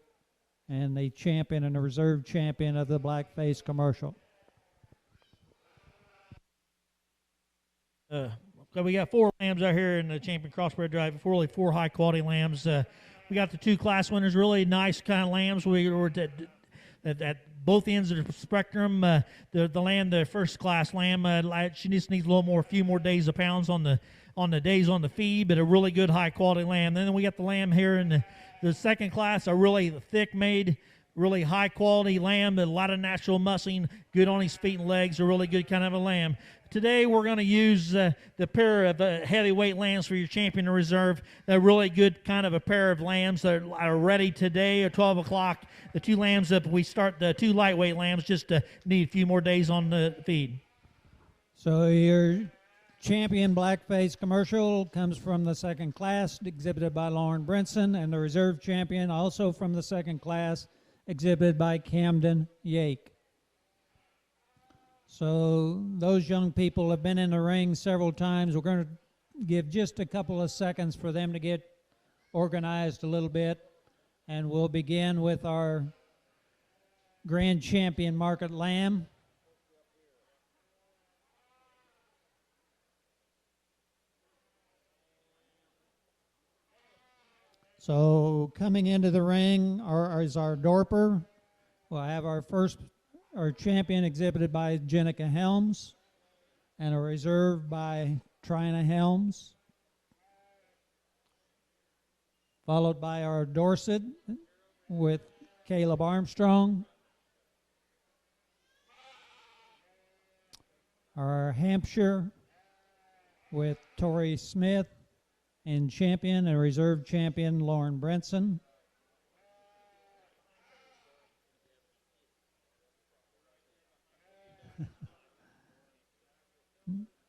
and the champion and the reserve champion of the blackface commercial. So we got 4 lambs out here in the champion crossbred drive. 4 high quality lambs. We got the 2 class winners, really nice kind of lambs. We were at both ends of the spectrum. The first class lamb, she just needs a few more days of pounds on the days on the feed, but a really good high quality lamb. Then we got the lamb here in the second class, a really thick made, really high quality lamb, a lot of natural muscling, good on his feet and legs, a really good kind of a lamb. Today we're going to use the pair of heavyweight lambs for your champion and reserve. A really good kind of a pair of lambs that are ready today at 12 o'clock. The 2 lambs up, we start the 2 lightweight lambs, just need a few more days on the feed. So your champion blackface commercial comes from the second class, exhibited by Lauren Brinson, and the reserve champion also from the second class, exhibited by Camden Yake. So those young people have been in the ring several times. We're going to give just a couple of seconds for them to get organized a little bit, and we'll begin with our grand champion market lamb. So coming into the ring is our Dorper. We'll have our champion exhibited by Jenica Helms, and a reserve by Trina Helms, followed by our Dorset with Caleb Armstrong, our Hampshire with Tori Smith, and champion and reserve champion Lauren Brinson.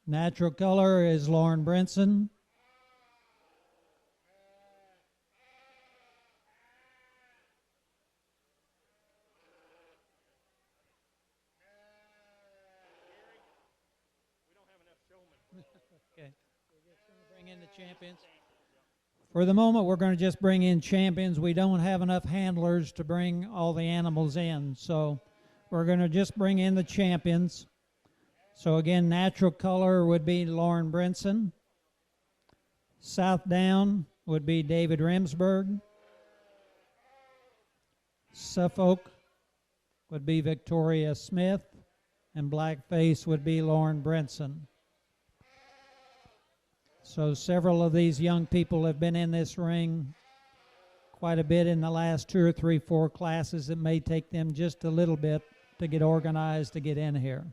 Natural color is Lauren Brinson. Okay. We're just going to bring in the champions. For the moment, we're going to just bring in champions. We don't have enough handlers to bring all the animals in, so we're going to just bring in the champions. So again, natural color would be Lauren Brinson. South Down would be David Remsburg. Suffolk would be Victoria Smith. And Blackface would be Lauren Brinson. So several of these young people have been in this ring quite a bit in the last 2 or 3, 4 classes. It may take them just a little bit to get organized to get in here.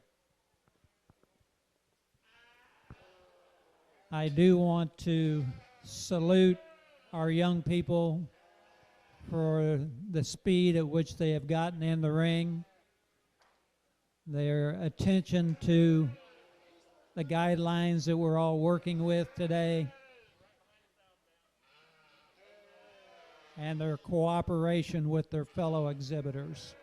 I do want to salute our young people for the speed at which they have gotten in the ring, their attention to the guidelines that we're all working with today, and their cooperation with their fellow exhibitors.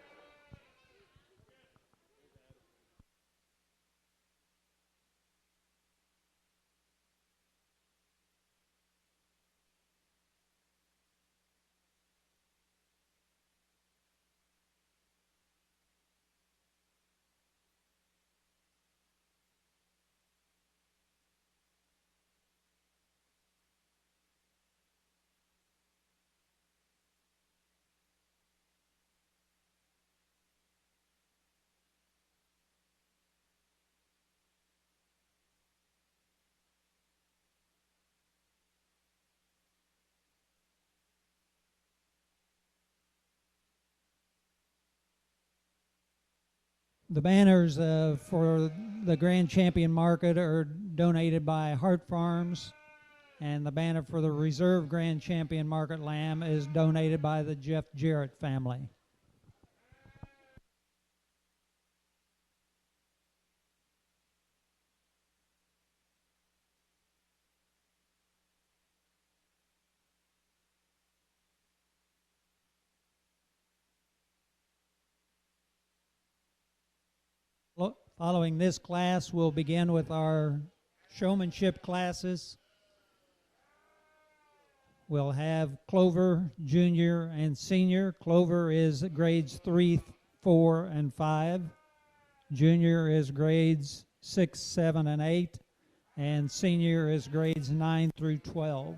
The banners for the Grand Champion Market are donated by Hart Farms, and the banner for the Reserve Grand Champion Market Lamb is donated by the Jeff Jarrett family. Following this class, we'll begin with our showmanship classes. We'll have Clover, Junior, and Senior. Clover is grades 3, 4, and 5. Junior is grades 6, 7, and 8. And Senior is grades 9 through 12.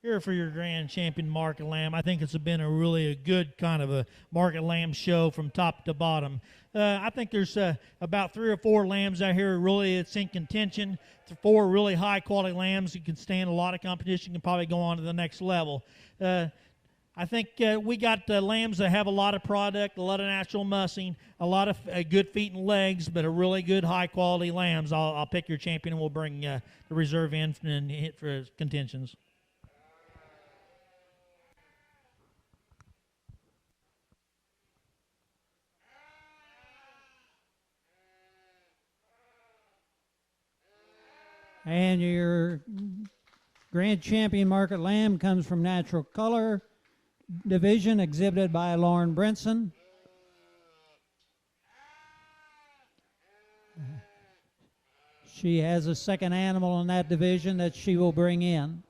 here for your grand champion market lamb. I think it's been a good kind of a market lamb show from top to bottom. I think there's about 3 or 4 lambs out here really it's in contention. 4 really high quality lambs who can stand a lot of competition, can probably go on to the next level. I think we got lambs that have a lot of product, a lot of natural mussing, a lot of good feet and legs, but a really good high-quality lambs. I'll pick your champion, and we'll bring the reserve in and hit for contentions. And your grand champion market lamb comes from Natural Color Division, exhibited by Lauren Brinson. She has a second animal in that division that she will bring in.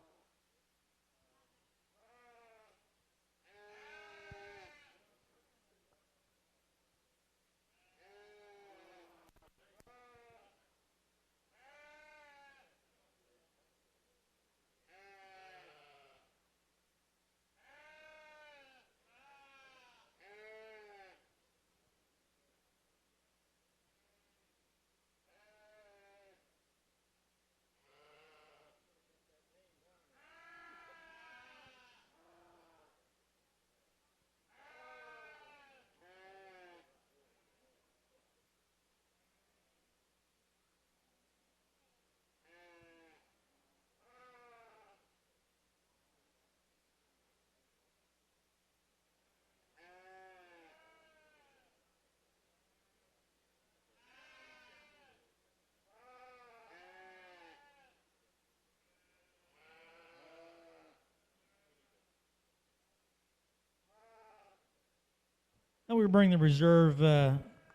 Now we bring the reserve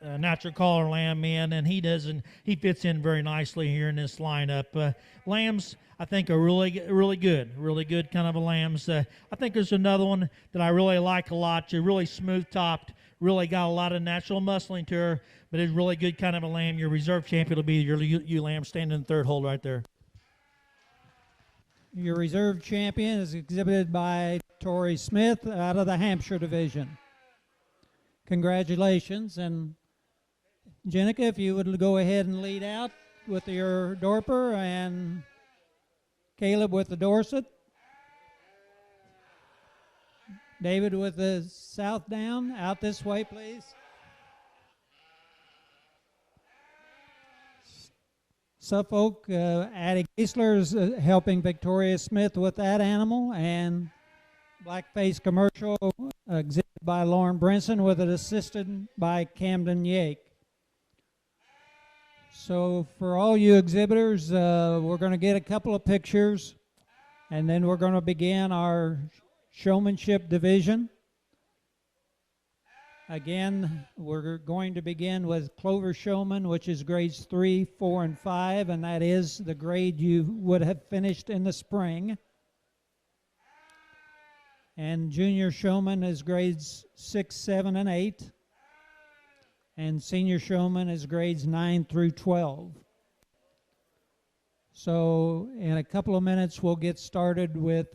natural color lamb in, and he fits in very nicely here in this lineup. Lambs, I think, are really good kind of a lambs. I think there's another one that I really like a lot. She's really smooth topped, really got a lot of natural muscling to her, but it's really good kind of a lamb. Your reserve champion will be your ewe lamb standing in the third hold right there. Your reserve champion is exhibited by Tori Smith out of the Hampshire division. Congratulations. And Jenica, if you would go ahead and lead out with your Dorper, and Caleb with the Dorset. David with the South Down. Out this way, please. Suffolk, Addie Geisler is helping Victoria Smith with that animal, and Blackface Commercial, exhibited by Lauren Brinson, with it assisted by Camden Yake. So for all you exhibitors, we're going to get a couple of pictures, and then we're going to begin our showmanship division. Again, we're going to begin with Clover Showman, which is grades 3, 4, and 5, and that is the grade you would have finished in the spring. And Junior Showman is grades 6, 7, and 8. And Senior Showman is grades 9 through 12. So in a couple of minutes, we'll get started with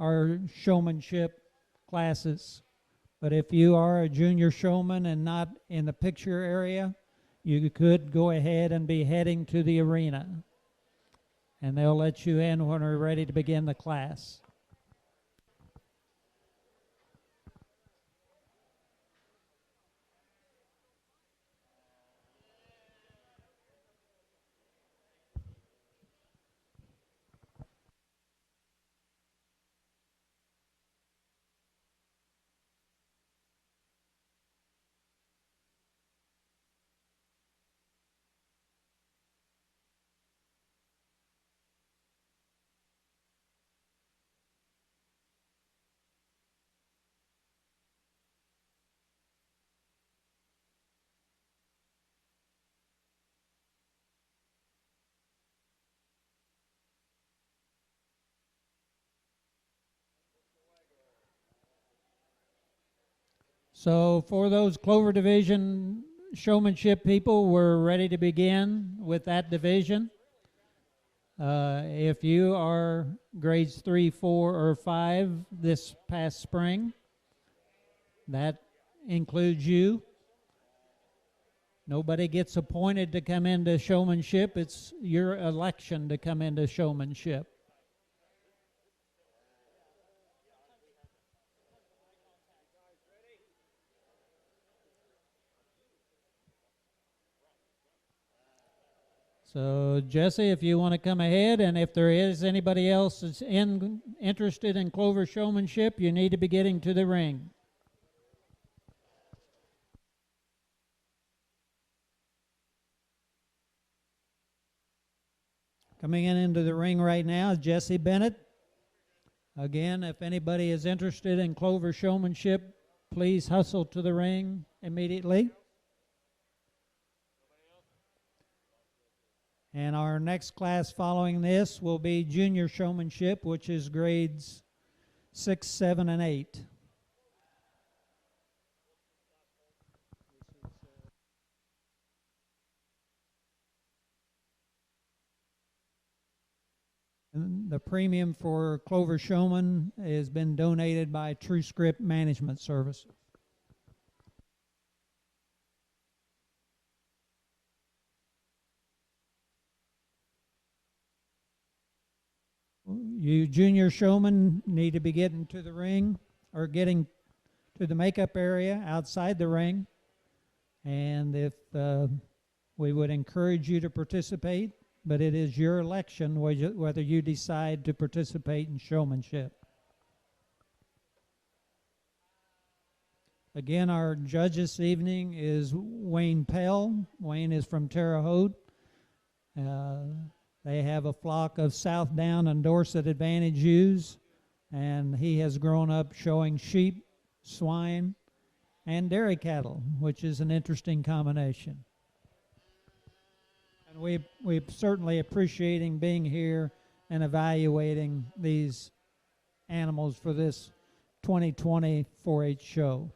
our showmanship classes. But if you are a junior showman and not in the picture area, you could go ahead and be heading to the arena. And they'll let you in when we're ready to begin the class. So for those Clover Division showmanship people, we're ready to begin with that division. If you are grades 3, 4, or 5 this past spring, that includes you. Nobody gets appointed to come into showmanship. It's your election to come into showmanship. So, Jesse, if you want to come ahead, and if there is anybody else that's interested in clover showmanship, you need to be getting to the ring. Coming into the ring right now is Jesse Bennett. Again, if anybody is interested in clover showmanship, please hustle to the ring immediately. And our next class following this will be junior showmanship, which is grades 6, 7, and 8. And the premium for Clover Showman has been donated by TrueScript Management Service. You junior showmen need to be getting to the ring or getting to the makeup area outside the ring. And if we would encourage you to participate, but it is your election whether you decide to participate in showmanship. Again, our judge this evening is Wayne Pell. Wayne is from Terre Haute. They have a flock of South Down and Dorset Advantage ewes, and he has grown up showing sheep, swine, and dairy cattle, which is an interesting combination. And we certainly appreciating being here and evaluating these animals for this 2020 4-H show.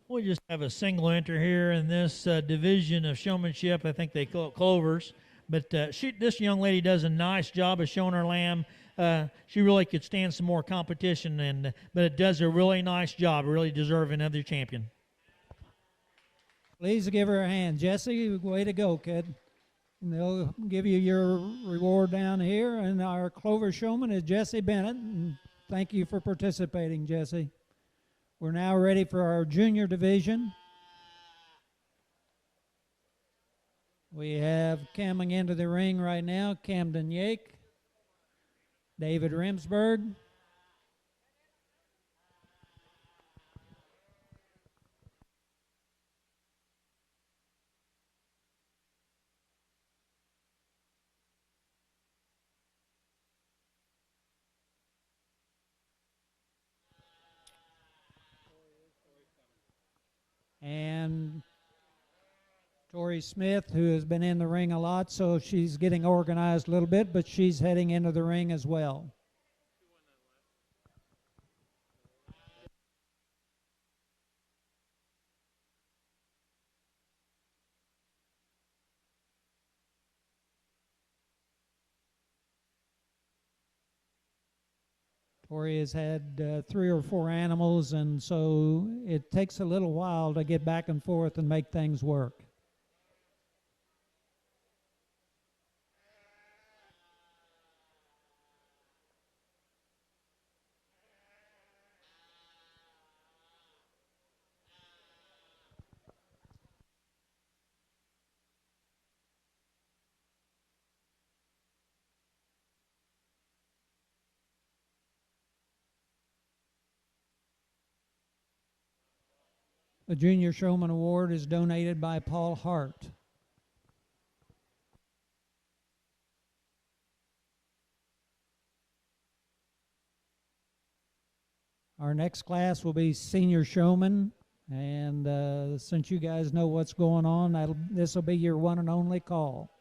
We just have a single enter here in this division of showmanship. I think they call it clovers. But this young lady does a nice job of showing her lamb. She really could stand some more competition, but it does a really nice job, really deserving of the champion. Please give her a hand. Jesse, way to go, kid. And they'll give you your reward down here. And our clover showman is Jesse Bennett. And thank you for participating, Jesse. We're now ready for our junior division. We have coming into the ring right now Camden Yake, David Rimsberg, and Tori Smith, who has been in the ring a lot, so she's getting organized a little bit, but she's heading into the ring as well. Tori has had 3 or 4 animals, and so it takes a little while to get back and forth and make things work. The Junior Showman Award is donated by Paul Hart. Our next class will be Senior Showman, and since you guys know what's going on, this will be your one and only call.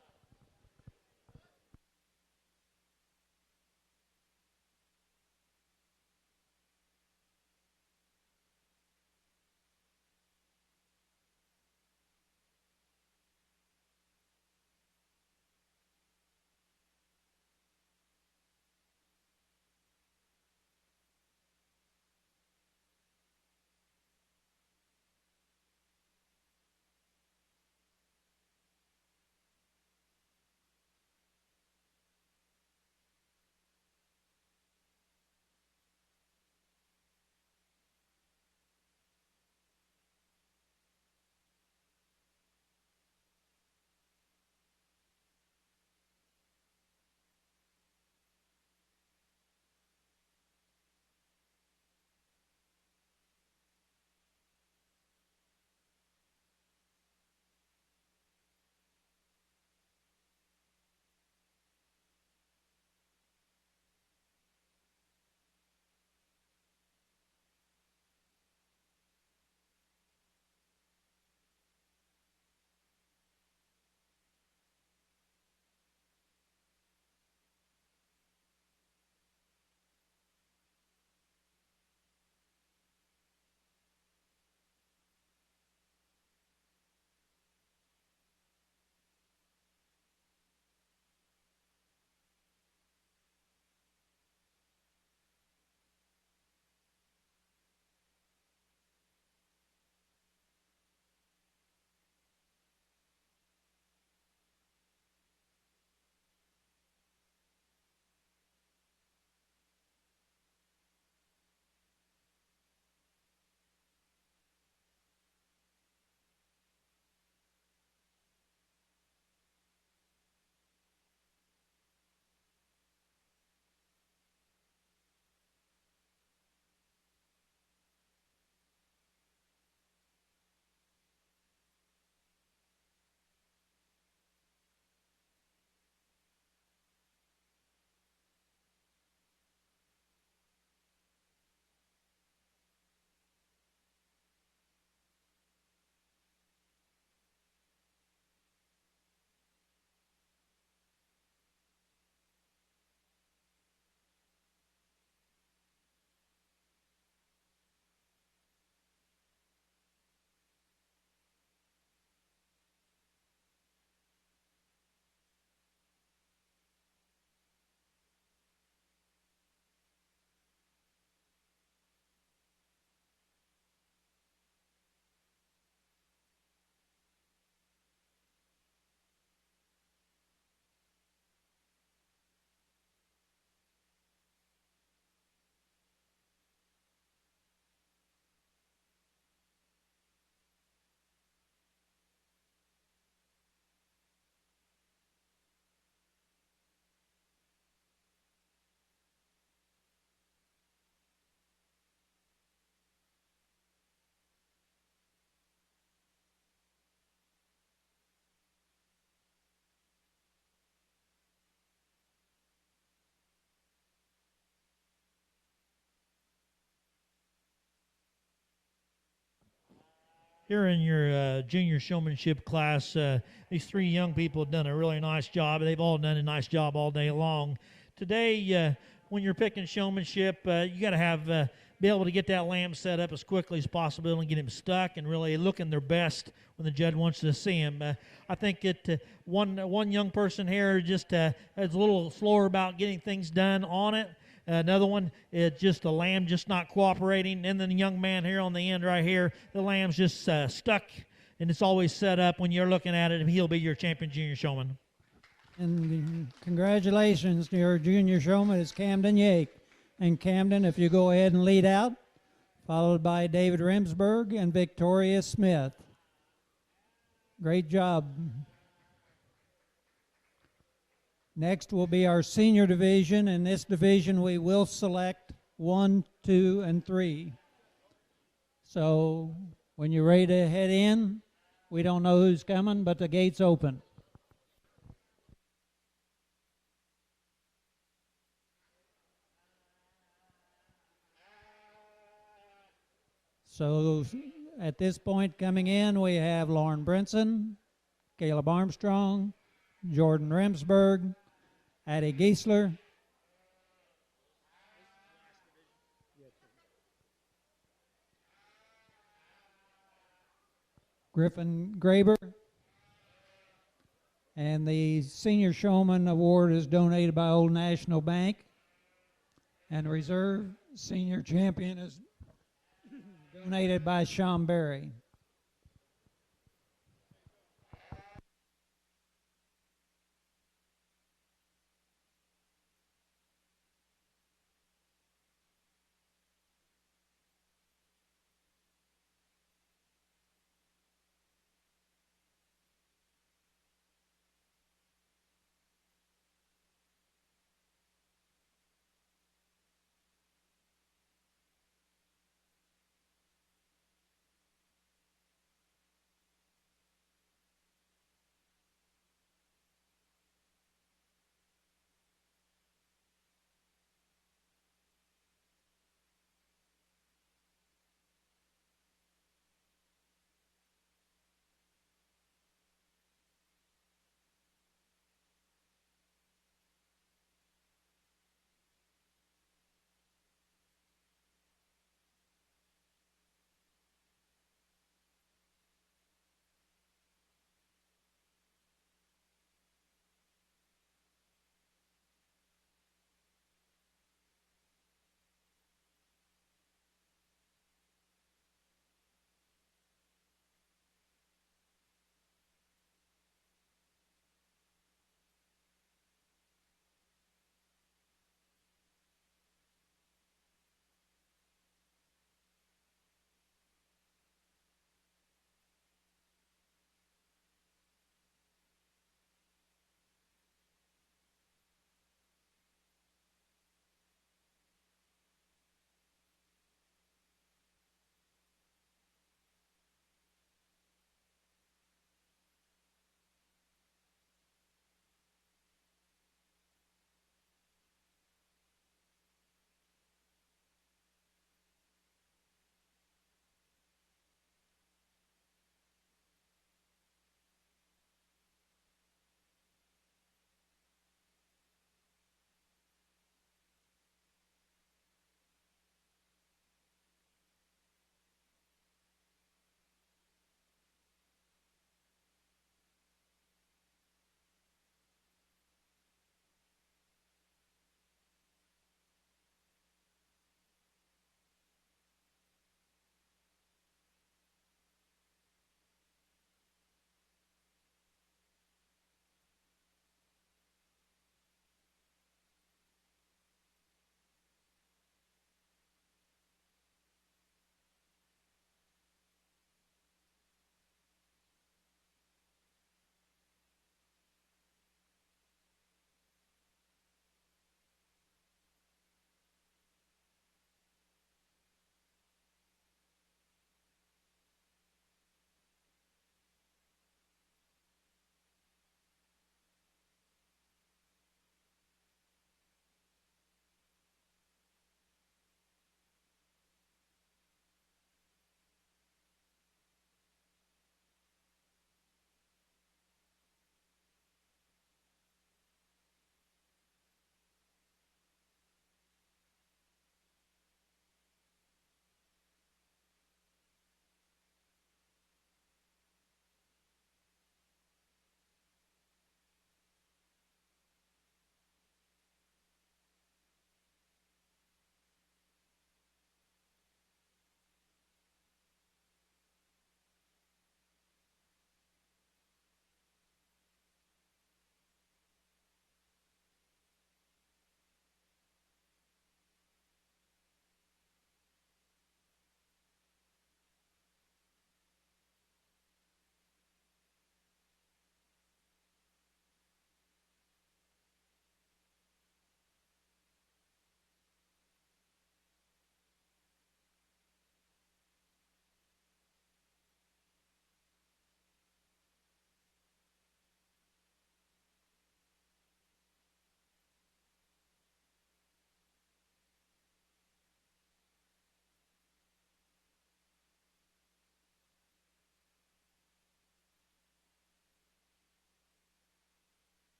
Here in your junior showmanship class, these three young people have done a really nice job. They've all done a nice job all day long. Today, when you're picking showmanship, you got to have be able to get that lamb set up as quickly as possible and get him stuck and really looking their best when the judge wants to see him. I think that one young person here just is a little slower about getting things done on it. Another one is just a lamb just not cooperating. And then the young man here on the end right here, the lamb's just stuck, and it's always set up when you're looking at it, and he'll be your champion junior showman. And congratulations to your junior showman is Camden Yake. And Camden, if you go ahead and lead out, followed by David Remsburg and Victoria Smith. Great job. Next will be our senior division. In this division, we will select 1, 2, and 3. So When you're ready to head in, we don't know who's coming, but the gate's open. So at this point coming in, we have Lauren Brinson, Caleb Armstrong, Jordan Remsburg, Addie Giesler, Griffin Graber, and the Senior Showman Award is donated by Old National Bank, and Reserve Senior Champion is donated by Sean Berry.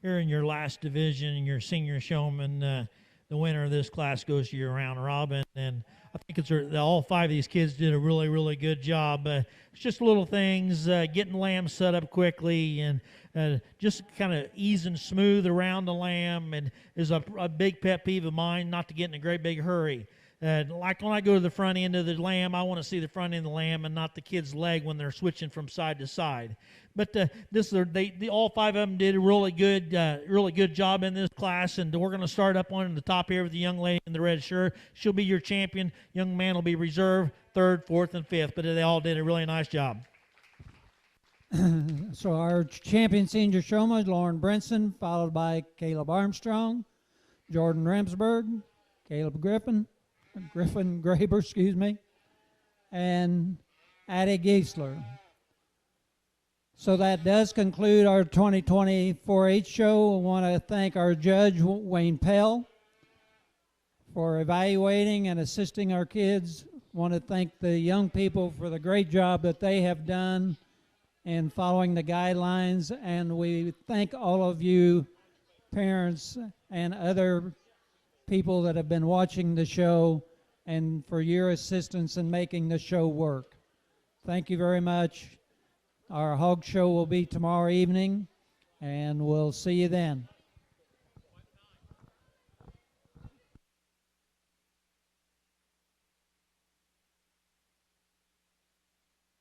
here in your last division and your senior showman. The winner of this class goes to your round robin, and I think all 5 of these kids did a really, really good job. It's just little things, getting lambs set up quickly, and just kind of easing smooth around the lamb, and is a big pet peeve of mine, not to get in a great big hurry. Like when I go to the front end of the lamb, I want to see the front end of the lamb and not the kid's leg when they're switching from side to side. But all 5 of them did a really good job in this class, and we're going to start up on the top here with the young lady in the red shirt. She'll be your champion. Young man will be reserve, 3rd, 4th, and 5th. But they all did a really nice job. So our champion senior showman is Lauren Brinson, followed by Caleb Armstrong, Jordan Remsberg, Caleb Griffin Graber, excuse me, and Addie Giesler. So that does conclude our 2020 4-H show. I want to thank our judge, Wayne Pell, for evaluating and assisting our kids. I want to thank the young people for the great job that they have done in following the guidelines, and we thank all of you parents and other people that have been watching the show and for your assistance in making the show work. Thank you very much. Our hog show will be tomorrow evening, and we'll see you then.